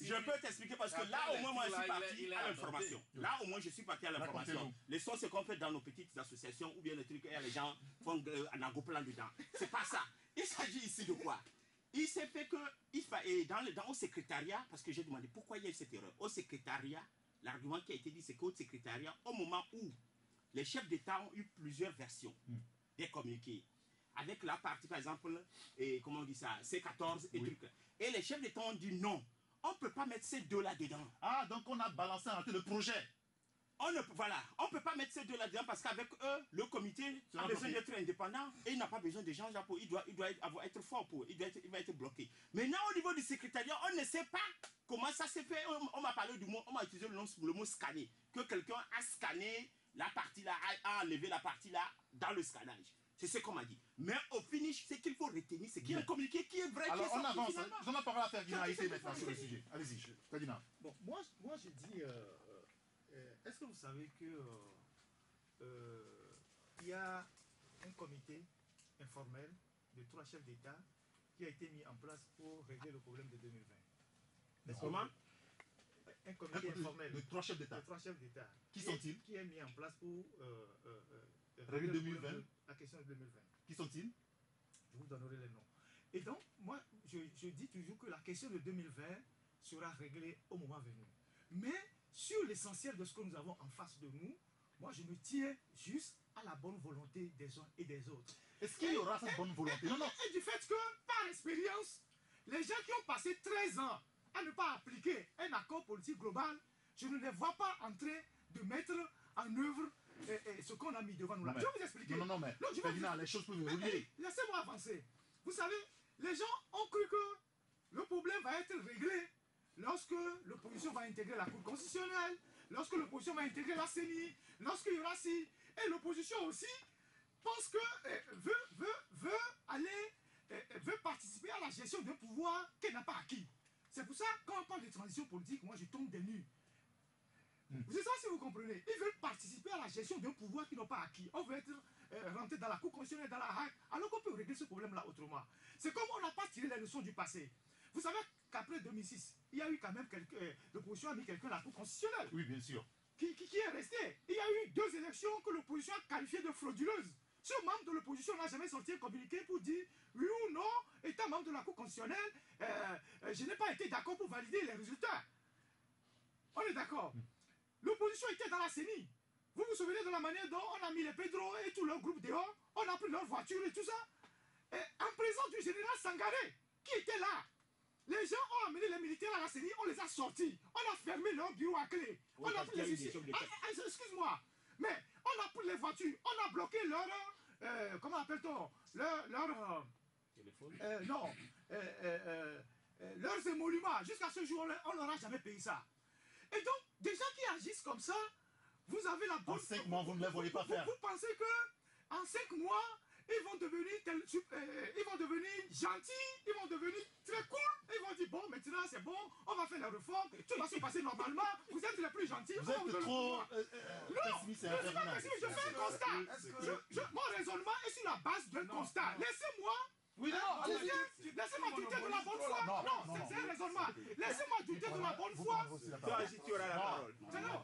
Je peux t'expliquer parce que là, au moins, moi, je suis parti à l'information. Là, au moins, je suis parti à l'information. Les sons, c'est qu'on fait dans nos petites associations ou bien les trucs, et les gens font un agoplan dedans. C'est pas ça. Il s'agit ici de quoi? Il s'est fait que, au secrétariat, parce que j'ai demandé pourquoi il y a eu cette erreur. Au secrétariat, l'argument qui a été dit, c'est qu'au secrétariat, au moment où les chefs d'État ont eu plusieurs versions des communiqués, avec la partie, par exemple, comment on dit ça, C14 et trucs. Et les chefs d'État ont dit non, on ne peut pas mettre ces deux-là dedans. Ah, donc on a balancé en le projet. On ne peut pas mettre ces deux-là dedans parce qu'avec eux, le comité a besoin d'être indépendant et il n'a pas besoin de gens, il doit être fort il va être bloqué. Maintenant, au niveau du secrétariat, on ne sait pas comment ça s'est fait. On m'a parlé du mot, on m'a utilisé le mot scanner, que quelqu'un a scanné la partie là, a enlevé la partie là dans le scannage. C'est ce qu'on m'a dit. Mais au finish, ce qu'il faut retenir, c'est qu'il y a un communiqué qui est vrai. Alors, on avance. Finalement. J'en ai parlé à Ferdinand Haïté maintenant sur le sujet. Allez-y, Ferdinand. Bon, moi je dis, est-ce que vous savez que il y a un comité informel de 3 chefs d'État qui a été mis en place pour régler le problème de 2020? Comment? Un comité informel De 3 chefs d'État. Qui sont-ils? Qui est mis en place pour régler le 2020. problème la question de 2020. Qui sont-ils? Je vous donnerai les noms. Et donc, moi, je dis toujours que la question de 2020 sera réglée au moment venu. Mais sur l'essentiel de ce que nous avons en face de nous, moi, je me tiens juste à la bonne volonté des uns et des autres. Est-ce qu'il y aura cette bonne volonté? Non, non. Et du fait que, par expérience, les gens qui ont passé 13 ans à ne pas appliquer un accord politique global, je ne les vois pas en train de mettre en œuvre ce qu'on a mis devant nous là. Je vais vous expliquer. Non, mais Ferdinand, les choses peuvent évoluer. Laissez-moi avancer. Vous savez, les gens ont cru que le problème va être réglé lorsque l'opposition va intégrer la Cour constitutionnelle, lorsque l'opposition va intégrer la CENI, lorsqu'il y aura si. Et l'opposition aussi pense que veut participer à la gestion d'un pouvoir qu'elle n'a pas acquis. C'est pour ça, quand on parle de transition politique, moi je tombe des nues. C'est ça, si vous comprenez. Ils veulent participer à la gestion d'un pouvoir qu'ils n'ont pas acquis. On veut être rentré dans la Cour constitutionnelle, dans la Hague, alors qu'on peut régler ce problème-là autrement. C'est comme on n'a pas tiré les leçons du passé. Vous savez qu'après 2006, il y a eu quand même l'opposition a mis quelqu'un à la Cour constitutionnelle. Oui, bien sûr. Qui est resté. Il y a eu 2 élections que l'opposition a qualifiées de frauduleuses. Ce membre de l'opposition n'a jamais sorti un communiqué pour dire oui ou non, étant membre de la Cour constitutionnelle, je n'ai pas été d'accord pour valider les résultats. On est d'accord. L'opposition était dans la CENI. Vous vous souvenez de la manière dont on a mis les Pedro et tout leur groupe dehors, on a pris leur voiture et tout ça. Et en présence du général Sangaré, qui était là, les gens ont amené les militaires à la CENI, on les a sortis. On a fermé leur bureau à clé. Oui, on a pris les excuse-moi, mais on a pris les voitures, on a bloqué leur... comment appelle-t-on? Leur téléphone? Non. Leurs émoluments. Jusqu'à ce jour, on n'aura jamais payé ça. Et donc, des gens qui agissent comme ça, vous avez la bonne... En 5 mois, vous ne les voyez pas faire. Vous pensez que en 5 mois, ils vont devenir gentils, ils vont devenir très cool, ils vont dire, bon, maintenant c'est bon, on va faire la réforme, tout va se passer normalement, vous êtes les plus gentils. Vous êtes trop pessimiste et infernal. Je fais un constat. Mon raisonnement est sur la base d'un constat. Laissez-moi... Oui, laissez-moi douter de la bonne foi. Non, c'est un raisonnement. Laissez-moi douter de la bonne foi.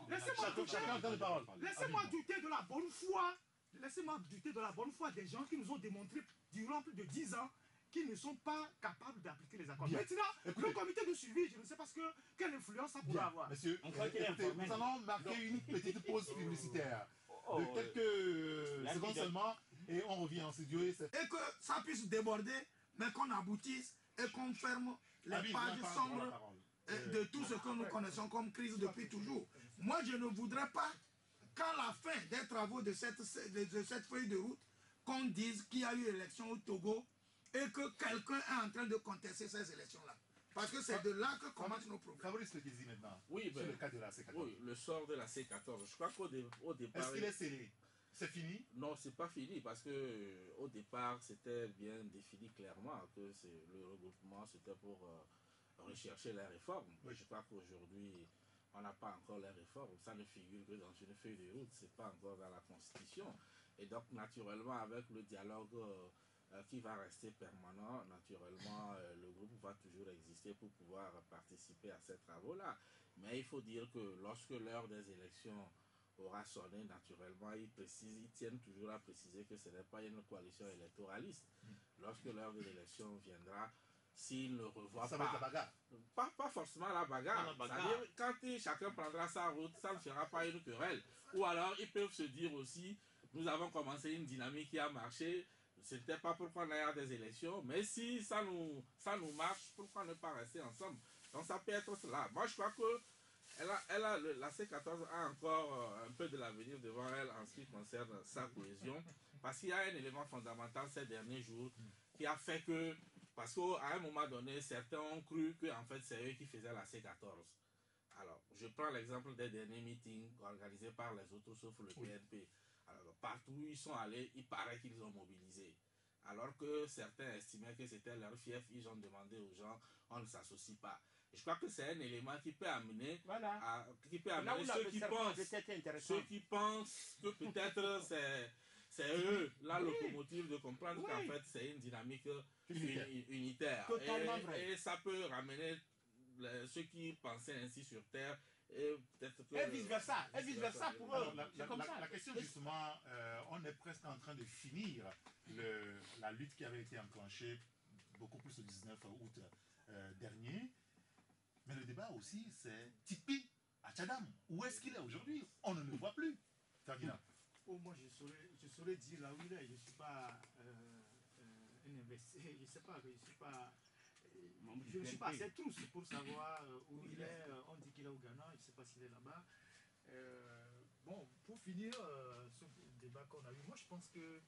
Laissez-moi douter de la bonne foi. Laissez-moi douter de la bonne foi des gens qui nous ont démontré durant plus de 10 ans qu'ils ne sont pas capables d'appliquer les accords. Maintenant, le comité de suivi, je ne sais pas quelle influence ça pourrait avoir. Monsieur, écoutez, nous allons marquer une petite pause publicitaire de quelques secondes seulement et on revient en studio. Et que ça puisse déborder, mais qu'on aboutisse et qu'on ferme les pages sombres de tout ce que nous connaissons comme crise depuis toujours. Moi, je ne voudrais pas qu'à la fin des travaux de cette feuille de route, qu'on dise qu'il y a eu élection au Togo et que quelqu'un est en train de contester ces élections-là. Parce que c'est de là que commencent nos problèmes. Fabrice le dit maintenant. Oui, sur le cas de la C14. Oui, le sort de la C14. Je crois qu'au départ... Est-ce qu'il est scellé? C'est fini? Non, c'est pas fini parce que au départ, c'était bien défini clairement que le regroupement, c'était pour rechercher les réformes. Oui. Je crois qu'aujourd'hui, on n'a pas encore les réformes. Ça ne figure que dans une feuille de route, c'est pas encore dans la Constitution. Et donc, naturellement, avec le dialogue qui va rester permanent, naturellement, le groupe va toujours exister pour pouvoir participer à ces travaux-là. Mais il faut dire que lorsque l'heure des élections aura sonné, naturellement, ils tiennent toujours à préciser que ce n'est pas une coalition électoraliste. Lorsque l'heure de l'élection viendra, s'ils ne revoient ça va être la bagarre. Pas forcément la bagarre. C'est-à-dire, quand chacun prendra sa route, ça ne sera pas une querelle. Ou alors, ils peuvent se dire aussi, nous avons commencé une dynamique qui a marché, ce n'était pas pour qu'on aille à des élections, mais si ça nous marche, pourquoi ne pas rester ensemble? Donc ça peut être cela. Moi, je crois que la C14 a encore un peu de l'avenir devant elle en ce qui concerne sa cohésion, parce qu'il y a un élément fondamental ces derniers jours qui a fait que, parce qu'à un moment donné, certains ont cru que en fait c'est eux qui faisaient la C14. Alors, je prends l'exemple des derniers meetings organisés par les autres, sauf le PNP. Alors, partout où ils sont allés, il paraît qu'ils ont mobilisé. Alors que certains estimaient que c'était leur fief, ils ont demandé aux gens, on ne s'associe pas. Et je crois que c'est un élément qui peut amener, Là où ceux qui pensent que peut-être c'est eux, la locomotive, de comprendre qu'en fait c'est une dynamique unitaire. Totalement vrai. Et ça peut ramener ceux qui pensaient ainsi sur Terre. Et peut-être que. Et vice-versa. Et vice-versa pour eux. Alors, C'est comme ça. la question, justement, on est presque en train de finir la lutte qui avait été enclenchée beaucoup plus le 19 août dernier. Mais le débat aussi, c'est Tipi Achadam. Où est-ce qu'il est aujourd'hui? On ne le voit plus. Ferdinand. Oh, moi, je saurais dire là où il est. Je ne suis pas un investisseur. Je ne sais pas. Je ne suis pas assez trousse pour savoir où il est. On dit qu'il est au Ghana. Je ne sais pas s'il est là-bas. Bon, pour finir ce débat qu'on a eu, moi, je pense que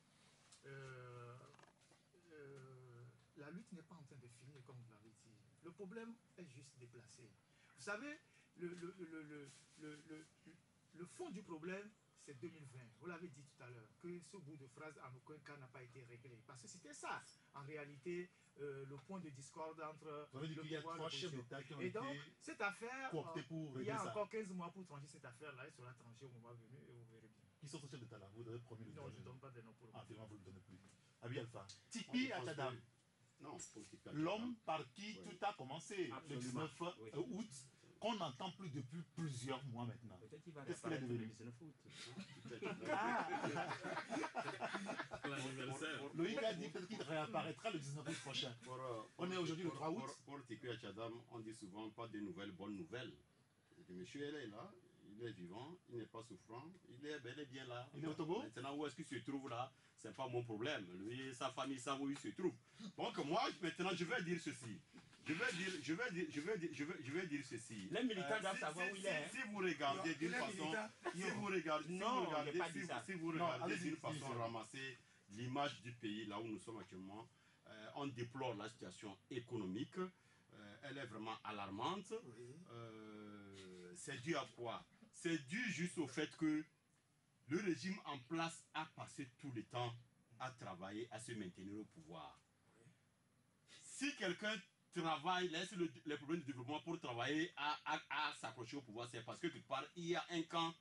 la lutte n'est pas en train de finir, comme vous l'avez dit. Le problème est juste déplacé. Vous savez, le fond du problème, c'est 2020. Vous l'avez dit tout à l'heure, que ce bout de phrase en aucun cas n'a pas été réglé. Parce que c'était ça, en réalité, le point de discorde entre le pouvoir et l'opposition. Et donc, cette affaire, il y a encore 15 mois pour trancher cette affaire-là, elle sera tranchée au moment venu et vous verrez bien. Qui sont ces chefs d'État là? Vous avez promis le Non, je ne donne pas de nom pour le moment. Ah, finalement, vous ne le donnez plus. Abi Alpha. Tipi Achadam. Non, L'homme par qui tout a commencé le 19 août, qu'on n'entend plus depuis plusieurs mois maintenant. Peut-être qu'il va Qu'est-ce qu'il est devenu? le 19 août. Loïc a dit peut-être qu'il réapparaîtra le 19 août prochain. On est aujourd'hui le 3 août. Pour Tipi Achadam, on dit souvent pas de nouvelles, bonnes nouvelles. Le monsieur, elle est là, il est vivant, il n'est pas souffrant, il est bel et bien là. Il est au Togo? Maintenant, où est-ce qu'il se trouve là? C'est pas mon problème. Lui, sa famille, savent où il se trouve. Donc moi, maintenant, je vais dire ceci. Je vais dire ceci. Les militants doivent savoir où il est. Si vous regardez d'une façon, d'une façon ramassée l'image du pays là où nous sommes actuellement, on déplore la situation économique. Elle est vraiment alarmante. C'est dû à quoi? C'est dû juste au fait que le régime en place a passé tout le temps à travailler, à se maintenir au pouvoir. Si quelqu'un travaille, laisse les problèmes de développement pour travailler à s'accrocher au pouvoir, c'est parce que quelque part, il y a un camp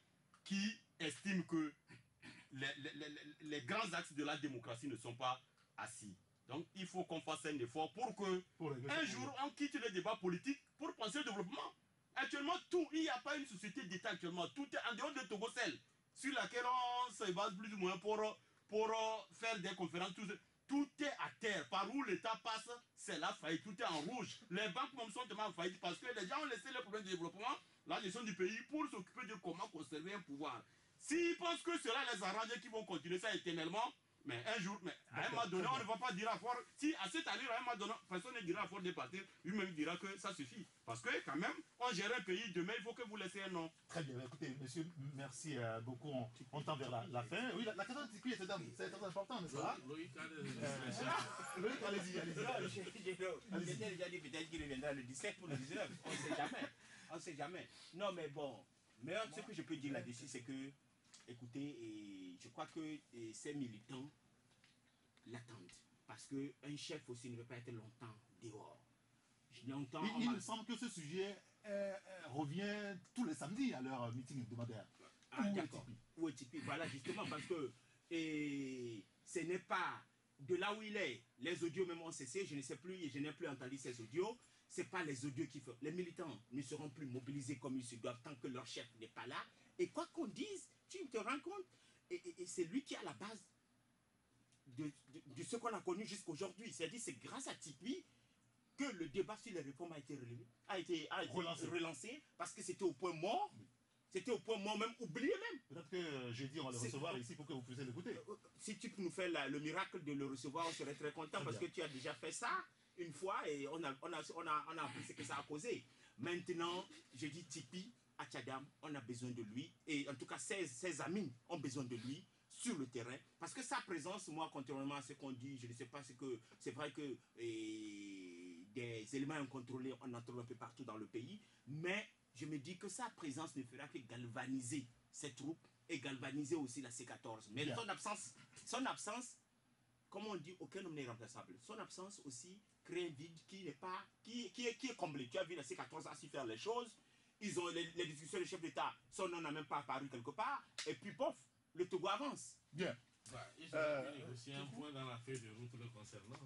qui estime que les grands axes de la démocratie ne sont pas assis. Donc, il faut qu'on fasse un effort pour que un jour, on quitte le débat politique pour penser au développement. Actuellement, il n'y a pas une société d'État actuellement. Tout est en dehors de Togocel, sur laquelle on se base plus ou moins pour faire des conférences. Tout est à terre. Par où l'État passe, c'est la faillite. Tout est en rouge. Les banques même sont tellement en faillite parce que les gens ont laissé les problèmes de développement, la gestion du pays, pour s'occuper de comment conserver un pouvoir. S'ils pensent que cela les arrange et qu'ils vont continuer ça éternellement, mais un jour, à un moment donné, on ne va pas dire à Ford, si à cette allure, à un moment donné, personne ne dira à Ford de partir, lui-même dira que ça suffit. Parce que quand même, on gère un pays, demain, il faut que vous laissiez un nom. Très bien, écoutez, monsieur, merci beaucoup. On tend vers la fin. Oui, la question de Tipi, c'est très important, n'est-ce pas? Loïc, allez-y. J'étais déjà dit peut-être qu'il reviendra le 17 ou le 19. On ne sait jamais. On ne sait jamais. Non, mais bon. Mais ce que je peux dire là-dessus, c'est que, écoutez, je crois que ces militants l'attendent. Parce qu'un chef aussi ne veut pas être longtemps dehors. Il me semble que ce sujet revient tous les samedis à leur meeting hebdomadaire. Ah, d'accord. Où est Tipi? Voilà, justement, parce que ce n'est pas de là où il est. Les audios même ont cessé, je ne sais plus, je n'ai plus entendu ces audios. Ce n'est pas les audios qui font. Les militants ne seront plus mobilisés comme ils se doivent tant que leur chef n'est pas là. Et quoi qu'on dise, tu te rends compte, et c'est lui qui est à la base de ce qu'on a connu jusqu'à aujourd'hui. C'est-à-dire c'est grâce à Tipi que le débat sur les réformes a été relancé parce que c'était au point mort. C'était au point mort, même oublié même. Peut-être que jeudi, on va le recevoir ici pour que vous puissiez l'écouter. Si tu peux nous faire le miracle de le recevoir, on serait très content parce que tu as déjà fait ça une fois et on a appris ce que ça a causé. Maintenant, je dis Tipi Achadam, on a besoin de lui. Et en tout cas, ses amis ont besoin de lui sur le terrain. Parce que sa présence, moi, contrairement à ce qu'on dit, je ne sais pas ce que... C'est vrai que des éléments incontrôlés, on en trouve un peu partout dans le pays. Mais je me dis que sa présence ne fera que galvaniser ces troupes et galvaniser aussi la C14. Mais Bien. son absence, comme on dit, aucun homme n'est remplaçable. Son absence aussi crée un vide qui est comblé. Tu as vu la C14 a su faire les choses. Ils ont les discussions des chefs d'État, son nom n'a même pas apparu quelque part. Et puis, pof, le Togo avance. Bien. Bah, ils ont pu négocier un point dans la feuille de route le concernant.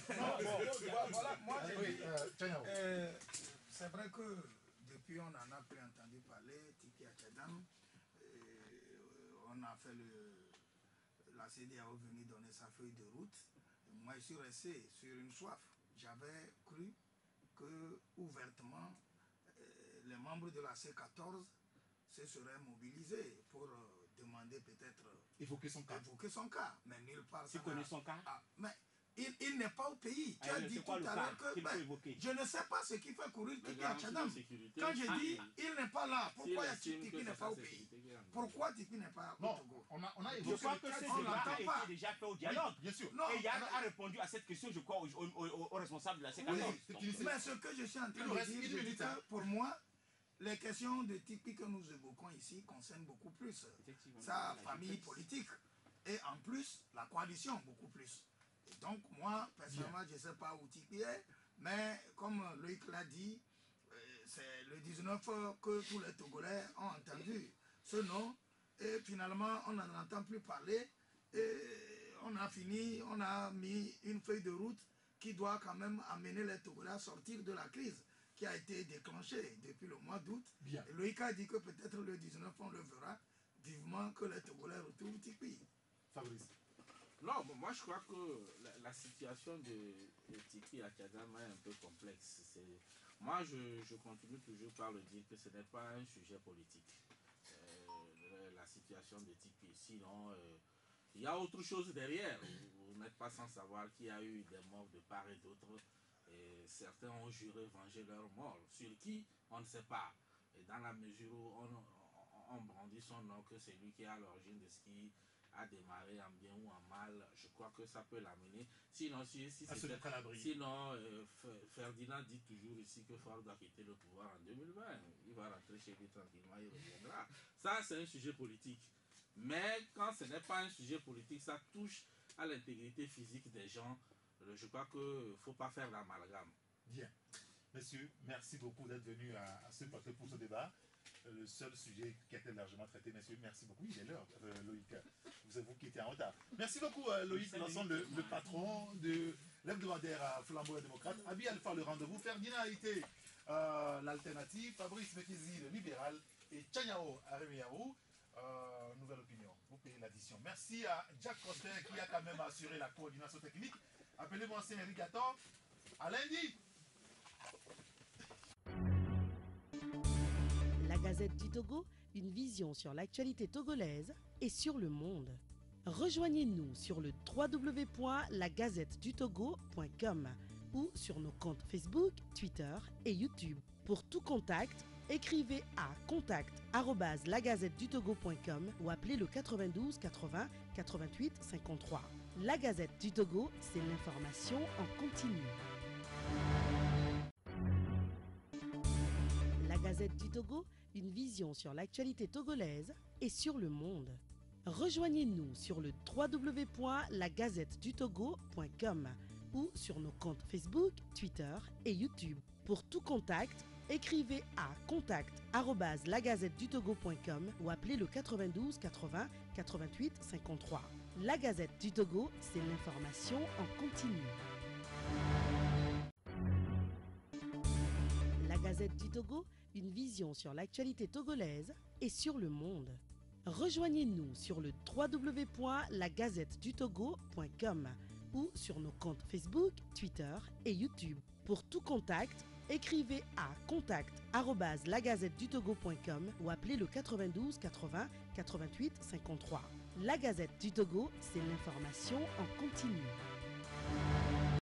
Voilà, moi, Oui, Tchanyao. c'est vrai que depuis on en a plus entendu parler, Tiki Achadam, on a fait la CEDEAO venue donner sa feuille de route. Moi, je suis resté sur une soif. J'avais cru que ouvertement, les membres de la C14 se seraient mobilisés pour demander peut-être Évoquer son cas. évoquer son cas, mais nulle part. Tu connais son cas? Mais il n'est pas au pays. Tu as dit tout à l'heure que je ne sais pas ce qui fait courir Tiki Achadam. Quand je dis il n'est pas là, pourquoi Tiki n'est pas au pays? Pourquoi Tiki n'est pas au Togo? On a Je évoqué crois que ce débat a été déjà fait au dialogue. bien sûr. Non, Et Yann a répondu à cette question, je crois, au responsable de la C14. mais ce que je suis en train de dire, je dis que pour moi, les questions de Tiki que nous évoquons ici concernent beaucoup plus sa famille politique et en plus la coalition beaucoup plus. Et donc moi, personnellement, je ne sais pas où Tiki est, mais comme Loïc l'a dit, c'est le 19 que tous les Togolais ont entendu ce nom et finalement on n'en entend plus parler et on a fini, on a mis une feuille de route qui doit quand même amener les Togolais à sortir de la crise qui a été déclenchée depuis le mois d'août. Et Loïc a dit que peut-être le 19 on le verra vivement que les Togolais retrouvent Tiki. Fabrice. Non, moi je crois que la situation de Tiki Achadam est un peu complexe. Moi je continue toujours par le dire que ce n'est pas un sujet politique. La situation de Tiki. Sinon, il y a autre chose derrière. Vous n'êtes pas sans savoir qu'il y a eu des morts de part et d'autre. Et certains ont juré venger leurs morts. Sur qui, on ne sait pas. Et dans la mesure où on brandit son nom, que c'est lui qui est à l'origine de ce qui a démarré en bien ou en mal, je crois que ça peut l'amener. Sinon, Ferdinand dit toujours ici que Ford a quitté le pouvoir en 2020. Il va rentrer chez lui tranquillement, il reviendra. Ça, c'est un sujet politique. Mais quand ce n'est pas un sujet politique, ça touche à l'intégrité physique des gens. Je crois qu'il ne faut pas faire l'amalgame. Bien. Messieurs, merci beaucoup d'être venus à ce plateau pour ce débat. Le seul sujet qui a été largement traité, messieurs, merci beaucoup. Il est l'heure, Loïc. Vous qui étiez en retard. Merci beaucoup, Loïc, l'ensemble, le patron de l'hebdomadaire Flambeau et démocrate. Abi Alpha, le rendez-vous. Ferdinand a été l'alternative. Fabrice Mekizi, le libéral. Et Tchanyao Aremiyaou, Nouvelle Opinion. Vous payez l'addition. Merci à Jack Coster qui a quand même assuré la coordination technique. Appelez-moi Saint-Henri Gaton. À lundi. La Gazette du Togo, une vision sur l'actualité togolaise et sur le monde. Rejoignez-nous sur le www.lagazettedutogo.com ou sur nos comptes Facebook, Twitter et YouTube. Pour tout contact, écrivez à contact@lagazettedutogo.com ou appelez le 92 80 88 53. La Gazette du Togo, c'est l'information en continu. La Gazette du Togo, une vision sur l'actualité togolaise et sur le monde. Rejoignez-nous sur le www.lagazettedutogo.com ou sur nos comptes Facebook, Twitter et YouTube. Pour tout contact, écrivez à contact@lagazettedutogo.com ou appelez le 92 80 88 53. La Gazette du Togo, c'est l'information en continu. La Gazette du Togo, une vision sur l'actualité togolaise et sur le monde. Rejoignez-nous sur le www.lagazettedutogo.com ou sur nos comptes Facebook, Twitter et YouTube. Pour tout contact, écrivez à contact@lagazettedutogo.com ou appelez le 92 80 88 53. La Gazette du Togo, c'est l'information en continu.